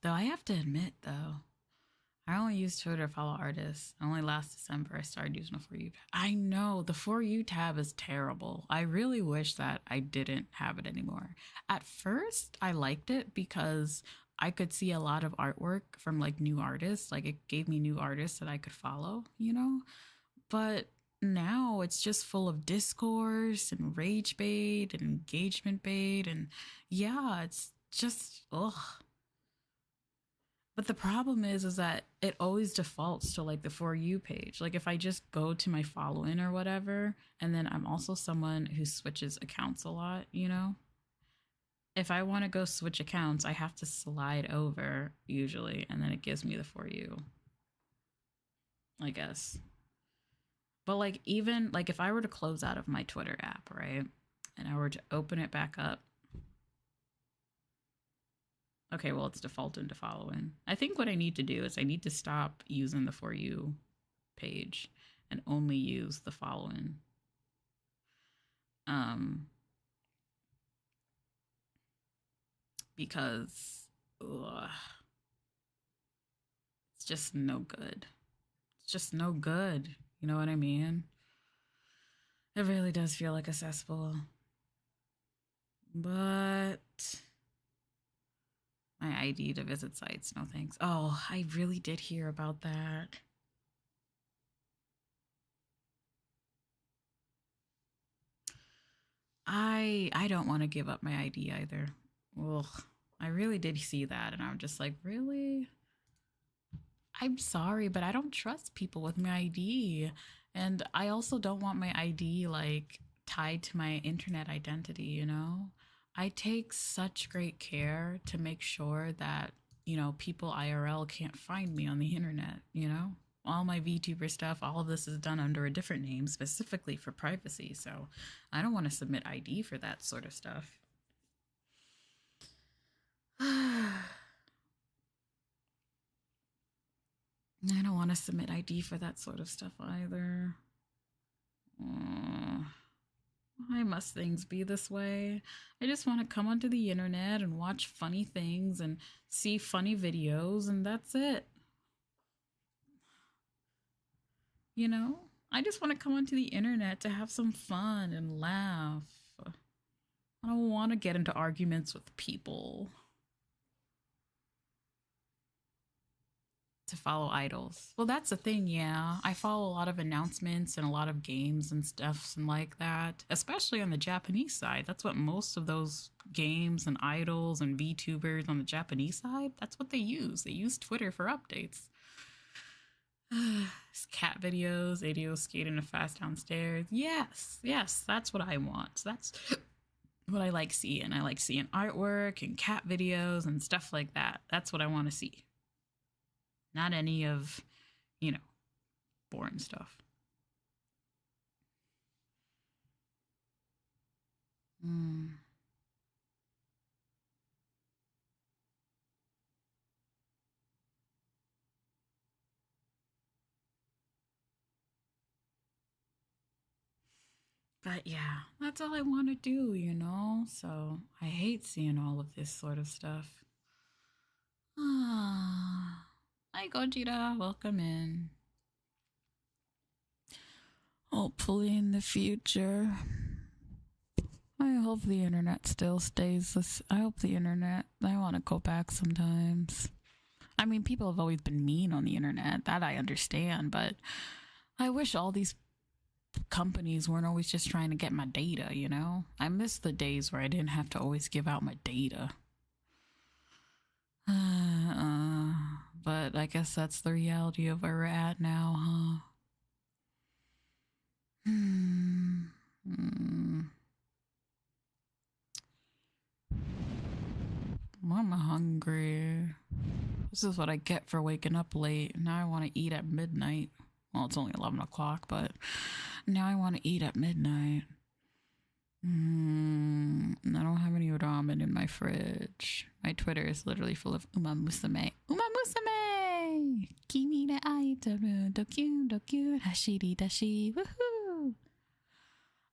Though I have to admit, though, I only use Twitter to follow artists. Only last December I started using the For You tab. I know the For You tab is terrible. I really wish that I didn't have it anymore. At first, I liked it because I could see a lot of artwork from like new artists. Like it gave me new artists that I could follow, But now it's just full of discourse and rage bait and engagement bait. And yeah, it's just, ugh. But the problem is that it always defaults to like the For You page. Like if I just go to my following or whatever, and then I'm also someone who switches accounts a lot, if I want to go switch accounts, I have to slide over usually, and then it gives me the For You, I guess. But like, even like if I were to close out of my Twitter app, right, and I were to open it back up, okay, well, it's defaulted to following. I think what I need to do is I need to stop using the For You page and only use the following. Because ugh, it's just no good. It's just no good. You know what I mean? It really does feel like a cesspool. But my ID to visit sites, no thanks. Oh, I really did hear about that. I don't want to give up my ID either. Ugh. I really did see that, and I'm just like, really? I'm sorry, but I don't trust people with my ID. And I also don't want my ID like tied to my internet identity, you know? I take such great care to make sure that, you know, people IRL can't find me on the internet, you know? All my VTuber stuff, all of this is done under a different name specifically for privacy. So I don't want to submit ID for that sort of stuff. I don't want to submit ID for that sort of stuff either. Why must things be this way? I just want to come onto the internet and watch funny things and see funny videos, and that's it. You know? I just want to come onto the internet to have some fun and laugh. I don't want to get into arguments with people. To follow idols. Well, that's the thing, yeah. I follow a lot of announcements and a lot of games and stuff and like that, especially on the Japanese side. That's what most of those games and idols and VTubers on the Japanese side, that's what they use. They use Twitter for updates. Cat videos, ADO skating fast downstairs. Yes, that's what I want. So that's what I like seeing. I like seeing artwork and cat videos and stuff like that. That's what I want to see. Not any of, you know, boring stuff. But yeah, that's all I want to do, you know? So I hate seeing all of this sort of stuff. Hi, Gojira. Welcome in. Hopefully in the future. I hope the internet still stays this. I hope the internet. I want to go back sometimes. I mean, people have always been mean on the internet. That I understand. But I wish all these companies weren't always just trying to get my data, you know? I miss the days where I didn't have to always give out my data. But I guess that's the reality of where we're at now, huh? I'm hungry. This is what I get for waking up late. Now I want to eat at midnight. Well, it's only 11 o'clock, but now I want to eat at midnight. I don't have any ramen in my fridge. My Twitter is literally full of Uma Musume. Uma Musume! Kimi na aitaru dokyu dokyu hashiri dashi. Woohoo!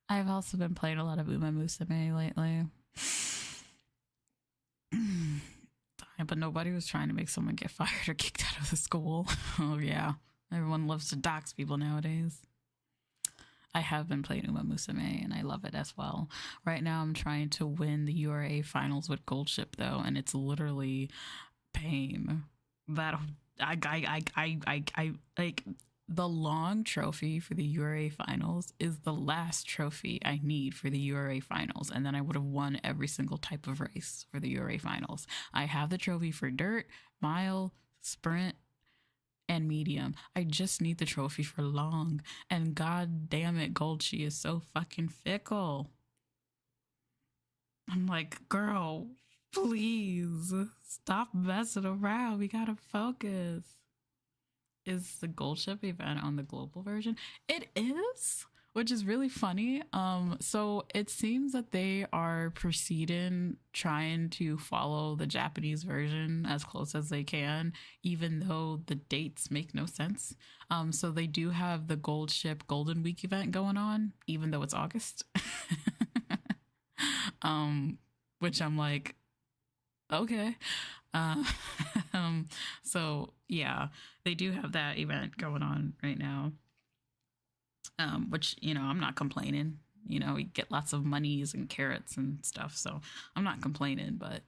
I've also been playing a lot of Uma Musume lately. But nobody was trying to make someone get fired or kicked out of the school. Oh, yeah. Everyone loves to dox people nowadays. I have been playing Uma Musume, and I love it as well. Right now, I'm trying to win the URA finals with Gold Ship, though, and it's literally pain. That I like the long trophy for the URA finals is the last trophy I need for the URA finals, and then I would have won every single type of race for the URA finals. I have the trophy for dirt, mile, sprint, and medium. I just need the trophy for long, and god damn it, Gold, she is so fucking fickle. I'm like, girl, please stop messing around. We gotta focus. Is the gold ship event on the global version? It is, which is really funny. So it seems that they are proceeding trying to follow the Japanese version as close as they can, even though the dates make no sense. So they do have the gold ship Golden Week event going on, even though it's August. Which I'm like, okay. Uh, so yeah, they do have that event going on right now. Which, I'm not complaining. We get lots of monies and carrots and stuff, so I'm not complaining, but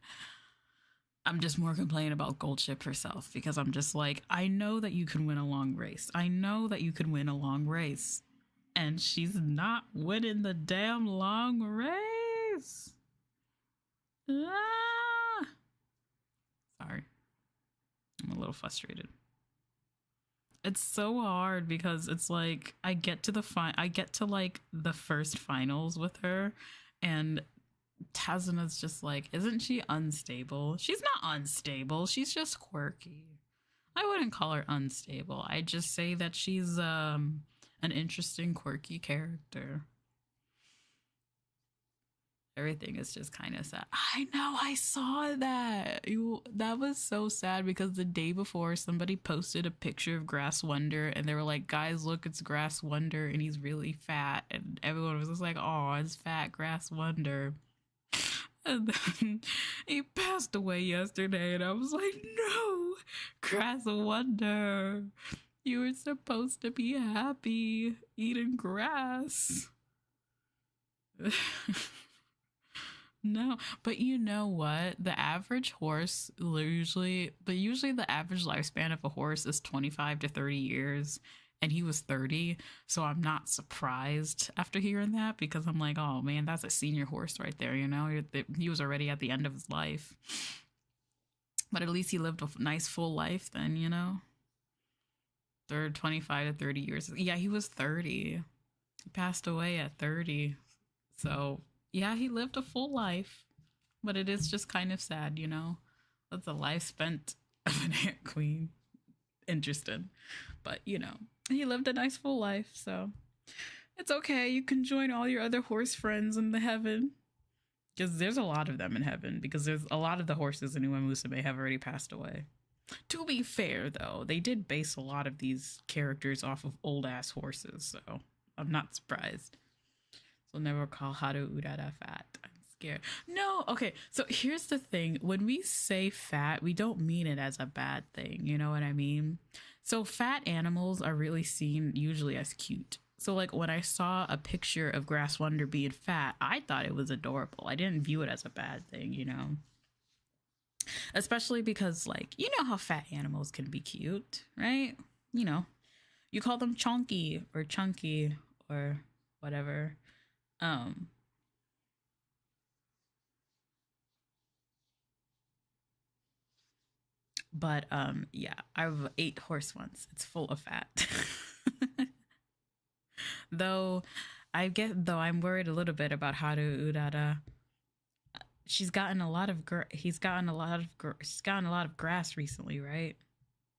I'm just more complaining about Gold Ship herself because I'm just like, I know that you can win a long race. I know that you can win a long race. And she's not winning the damn long race. Ah! Sorry. I'm a little frustrated. It's so hard because it's like I get to like the first finals with her, and Tazuna's just like, isn't she unstable? She's not unstable. She's just quirky. I wouldn't call her unstable. I just say that she's an interesting, quirky character. Everything is just kind of sad. I know, I saw that. That was so sad because the day before somebody posted a picture of Grass Wonder and they were like, guys, look, it's Grass Wonder and he's really fat. And everyone was just like, oh, it's fat Grass Wonder. And then he passed away yesterday and I was like, no, Grass Wonder. You were supposed to be happy eating grass. No, but you know what? The average horse usually the average lifespan of a horse is 25 to 30 years, and he was 30. So I'm not surprised after hearing that because I'm like, oh man, that's a senior horse right there. He was already at the end of his life, but at least he lived a nice full life then. 25 to 30 years. Yeah, he was 30. He passed away at 30. So yeah, he lived a full life, but it is just kind of sad, That's a life spent of an ant queen. Interesting. But, he lived a nice full life, so it's okay. You can join all your other horse friends in the heaven. Because there's a lot of them in heaven, because there's a lot of the horses in Uwe Musume have already passed away. To be fair, though, they did base a lot of these characters off of old-ass horses, so I'm not surprised. So never call Haru Urara fat. I'm scared. No, okay. So here's the thing. When we say fat, we don't mean it as a bad thing. You know what I mean? So fat animals are really seen usually as cute. So like when I saw a picture of Grass Wonder being fat, I thought it was adorable. I didn't view it as a bad thing, Especially because like, you know how fat animals can be cute, right? You call them chonky or chunky or whatever. But yeah, I've ate horse once. It's full of fat. Though I'm worried a little bit about Haru Urara. She's gotten a lot of she's gotten a lot of grass recently, right?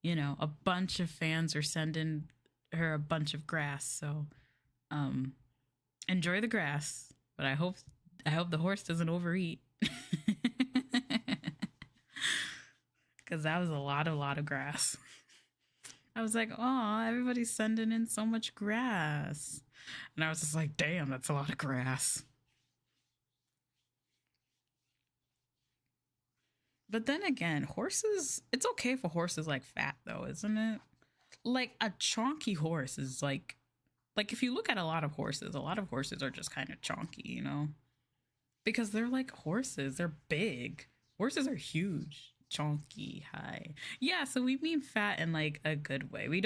A bunch of fans are sending her a bunch of grass, so enjoy the grass, but I hope the horse doesn't overeat. Because that was a lot of grass. I was like, oh, everybody's sending in so much grass. And I was just like, damn, that's a lot of grass. But then again, horses, it's okay for horses like fat though, isn't it? Like a chonky horse is like if you look at a lot of horses are just kind of chonky, Because they're like horses, they're big. Horses are huge. Chonky, high. Yeah, so we mean fat in like a good way. We're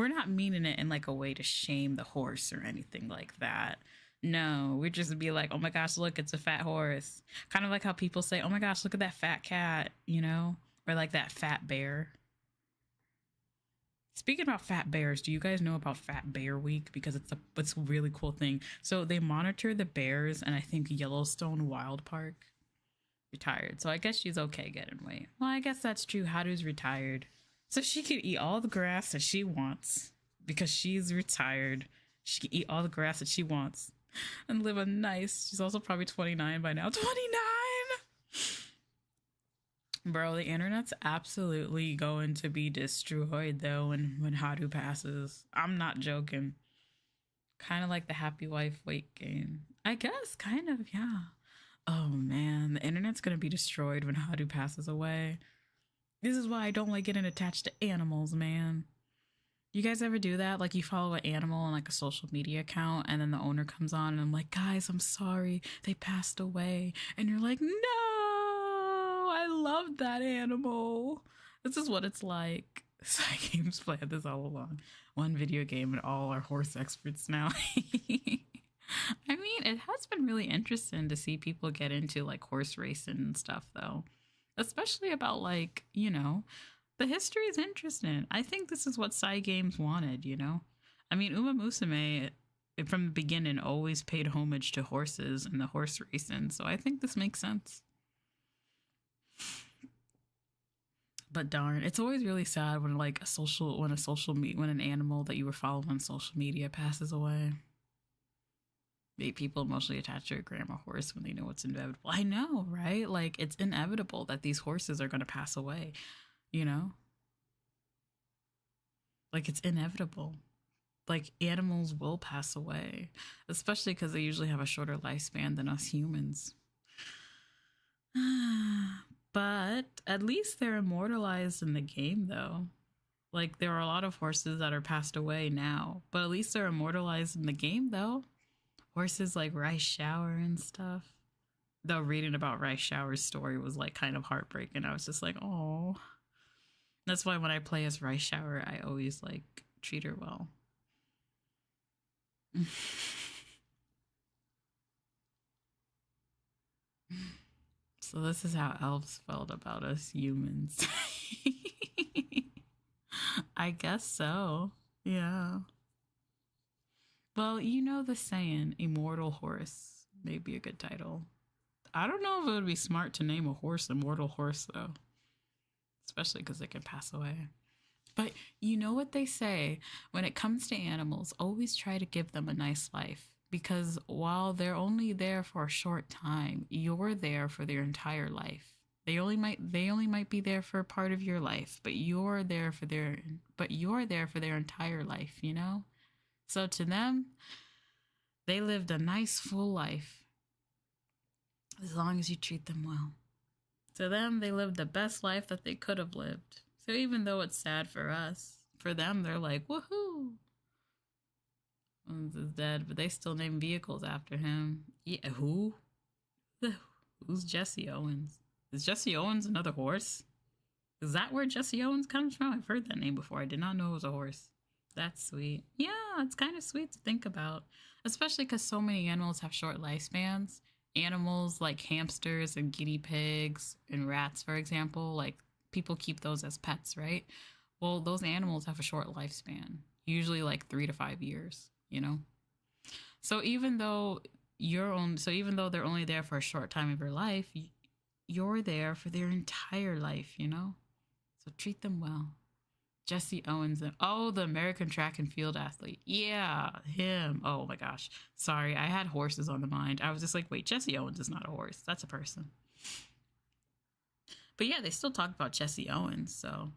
not meaning it in like a way to shame the horse or anything like that. No, we just be like, oh my gosh, look, it's a fat horse. Kind of like how people say, oh my gosh, look at that fat cat, or like that fat bear. Speaking about fat bears, do you guys know about Fat Bear Week? Because it's a really cool thing. So they monitor the bears, and I think Yellowstone Wild Park. Retired, so I guess she's okay getting weight. Well, I guess that's true. Haru's retired, so she can eat all the grass that she wants because she's retired. She can eat all the grass that she wants and live a nice. She's also probably 29 by now. 29. Bro, the internet's absolutely going to be destroyed though when Haru passes. I'm not joking. Kind of like the happy wife weight gain. I guess, kind of, yeah. Oh man, the internet's gonna be destroyed when Haru passes away. This is why I don't like getting attached to animals, man. You guys ever do that? Like you follow an animal on like a social media account and then the owner comes on and I'm like, guys, I'm sorry, they passed away. And you're like, no, I loved that animal. This is what it's like. Side games planned this all along. One video game and all are horse experts now. I mean, it has been really interesting to see people get into like horse racing and stuff, though. Especially about like, the history is interesting. I think this is what Sai Games wanted, I mean, Uma Musume from the beginning always paid homage to horses and the horse racing, so I think this makes sense. But darn, it's always really sad when like when an animal that you were following on social media passes away. People emotionally attach to a grandma horse when they know it's inevitable. I know, right? Like it's inevitable that these horses are going to pass away, Like it's inevitable. Like animals will pass away, especially because they usually have a shorter lifespan than us humans. But at least they're immortalized in the game, though. Like there are a lot of horses that are passed away now, but at least they're immortalized in the game, though. Horses like Rice Shower and stuff. Though reading about Rice Shower's story was like kind of heartbreaking. I was just like, oh. That's why when I play as Rice Shower, I always like treat her well. So this is how elves felt about us humans. I guess so. Yeah. Well, you know the saying, immortal horse may be a good title. I don't know if it would be smart to name a horse immortal horse, though. Especially because they can pass away. But you know what they say, when it comes to animals, always try to give them a nice life. Because while they're only there for a short time, you're there for their entire life. They only might be there for a part of your life, but you're there for their entire life, So to them, they lived a nice full life as long as you treat them well. To them, they lived the best life that they could have lived. So even though it's sad for us, for them, they're like, woohoo! Owens is dead, but they still name vehicles after him. Yeah, who? Who's Jesse Owens? Is Jesse Owens another horse? Is that where Jesse Owens comes from? I've heard that name before. I did not know it was a horse. That's sweet. Yeah, it's kind of sweet to think about, especially because so many animals have short lifespans. Animals like hamsters and guinea pigs and rats, for example, like people keep those as pets, right? Well, those animals have a short lifespan, usually like 3 to 5 years, So even though they're only there for a short time of your life, you're there for their entire life, So treat them well. Jesse Owens, the American track and field athlete. Yeah, him. Oh my gosh. Sorry, I had horses on the mind. I was just like, wait, Jesse Owens is not a horse. That's a person. But yeah, they still talk about Jesse Owens, so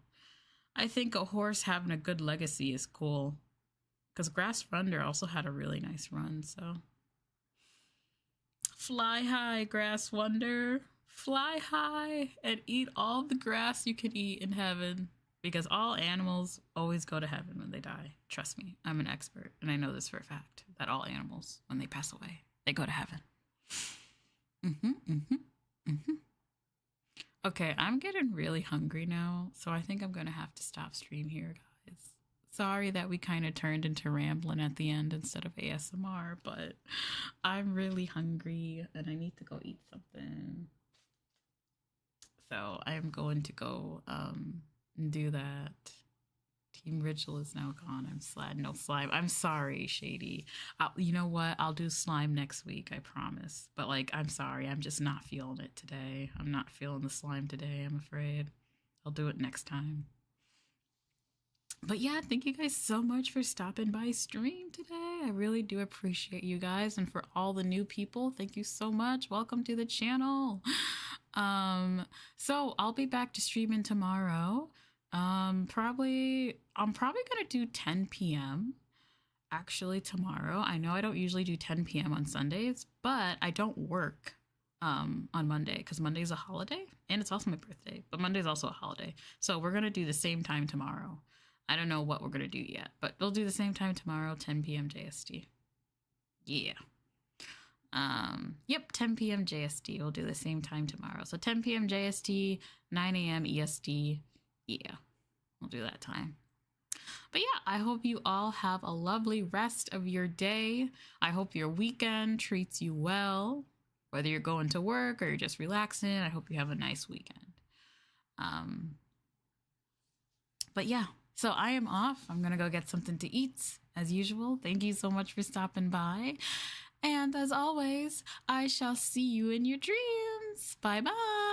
I think a horse having a good legacy is cool. Because Grass Wonder also had a really nice run, so. Fly high, Grass Wonder. Fly high and eat all the grass you can eat in heaven. Because all animals always go to heaven when they die. Trust me, I'm an expert, and I know this for a fact, that all animals, when they pass away, they go to heaven. Okay, I'm getting really hungry now, so I think I'm going to have to stop stream here, guys. Sorry that we kind of turned into rambling at the end instead of ASMR, but I'm really hungry, and I need to go eat something. So I'm going to go do that. Team Ritual is now gone. I'm sad. No slime. I'm sorry, Shady. You know what? I'll do slime next week. I promise. But like, I'm sorry. I'm just not feeling it today. I'm not feeling the slime today. I'm afraid. I'll do it next time. But yeah, thank you guys so much for stopping by stream today. I really do appreciate you guys. And for all the new people, thank you so much. Welcome to the channel. So I'll be back to streaming tomorrow. I'm probably gonna do 10 p.m. actually tomorrow. I know I don't usually do 10 p.m. on Sundays, but I don't work on Monday because Monday's a holiday and it's also my birthday, but Monday's also a holiday. So we're gonna do the same time tomorrow. I don't know what we're gonna do yet, but we'll do the same time tomorrow, 10 p.m. JST. Yeah. Yep, 10 p.m. JST. We'll do the same time tomorrow. So 10 p.m. JST, 9 a.m. EST. Yeah, we'll do that time. But yeah, I hope you all have a lovely rest of your day. I hope your weekend treats you well. Whether you're going to work or you're just relaxing, I hope you have a nice weekend. But yeah, so I am off. I'm going to go get something to eat as usual. Thank you so much for stopping by. And as always, I shall see you in your dreams. Bye-bye.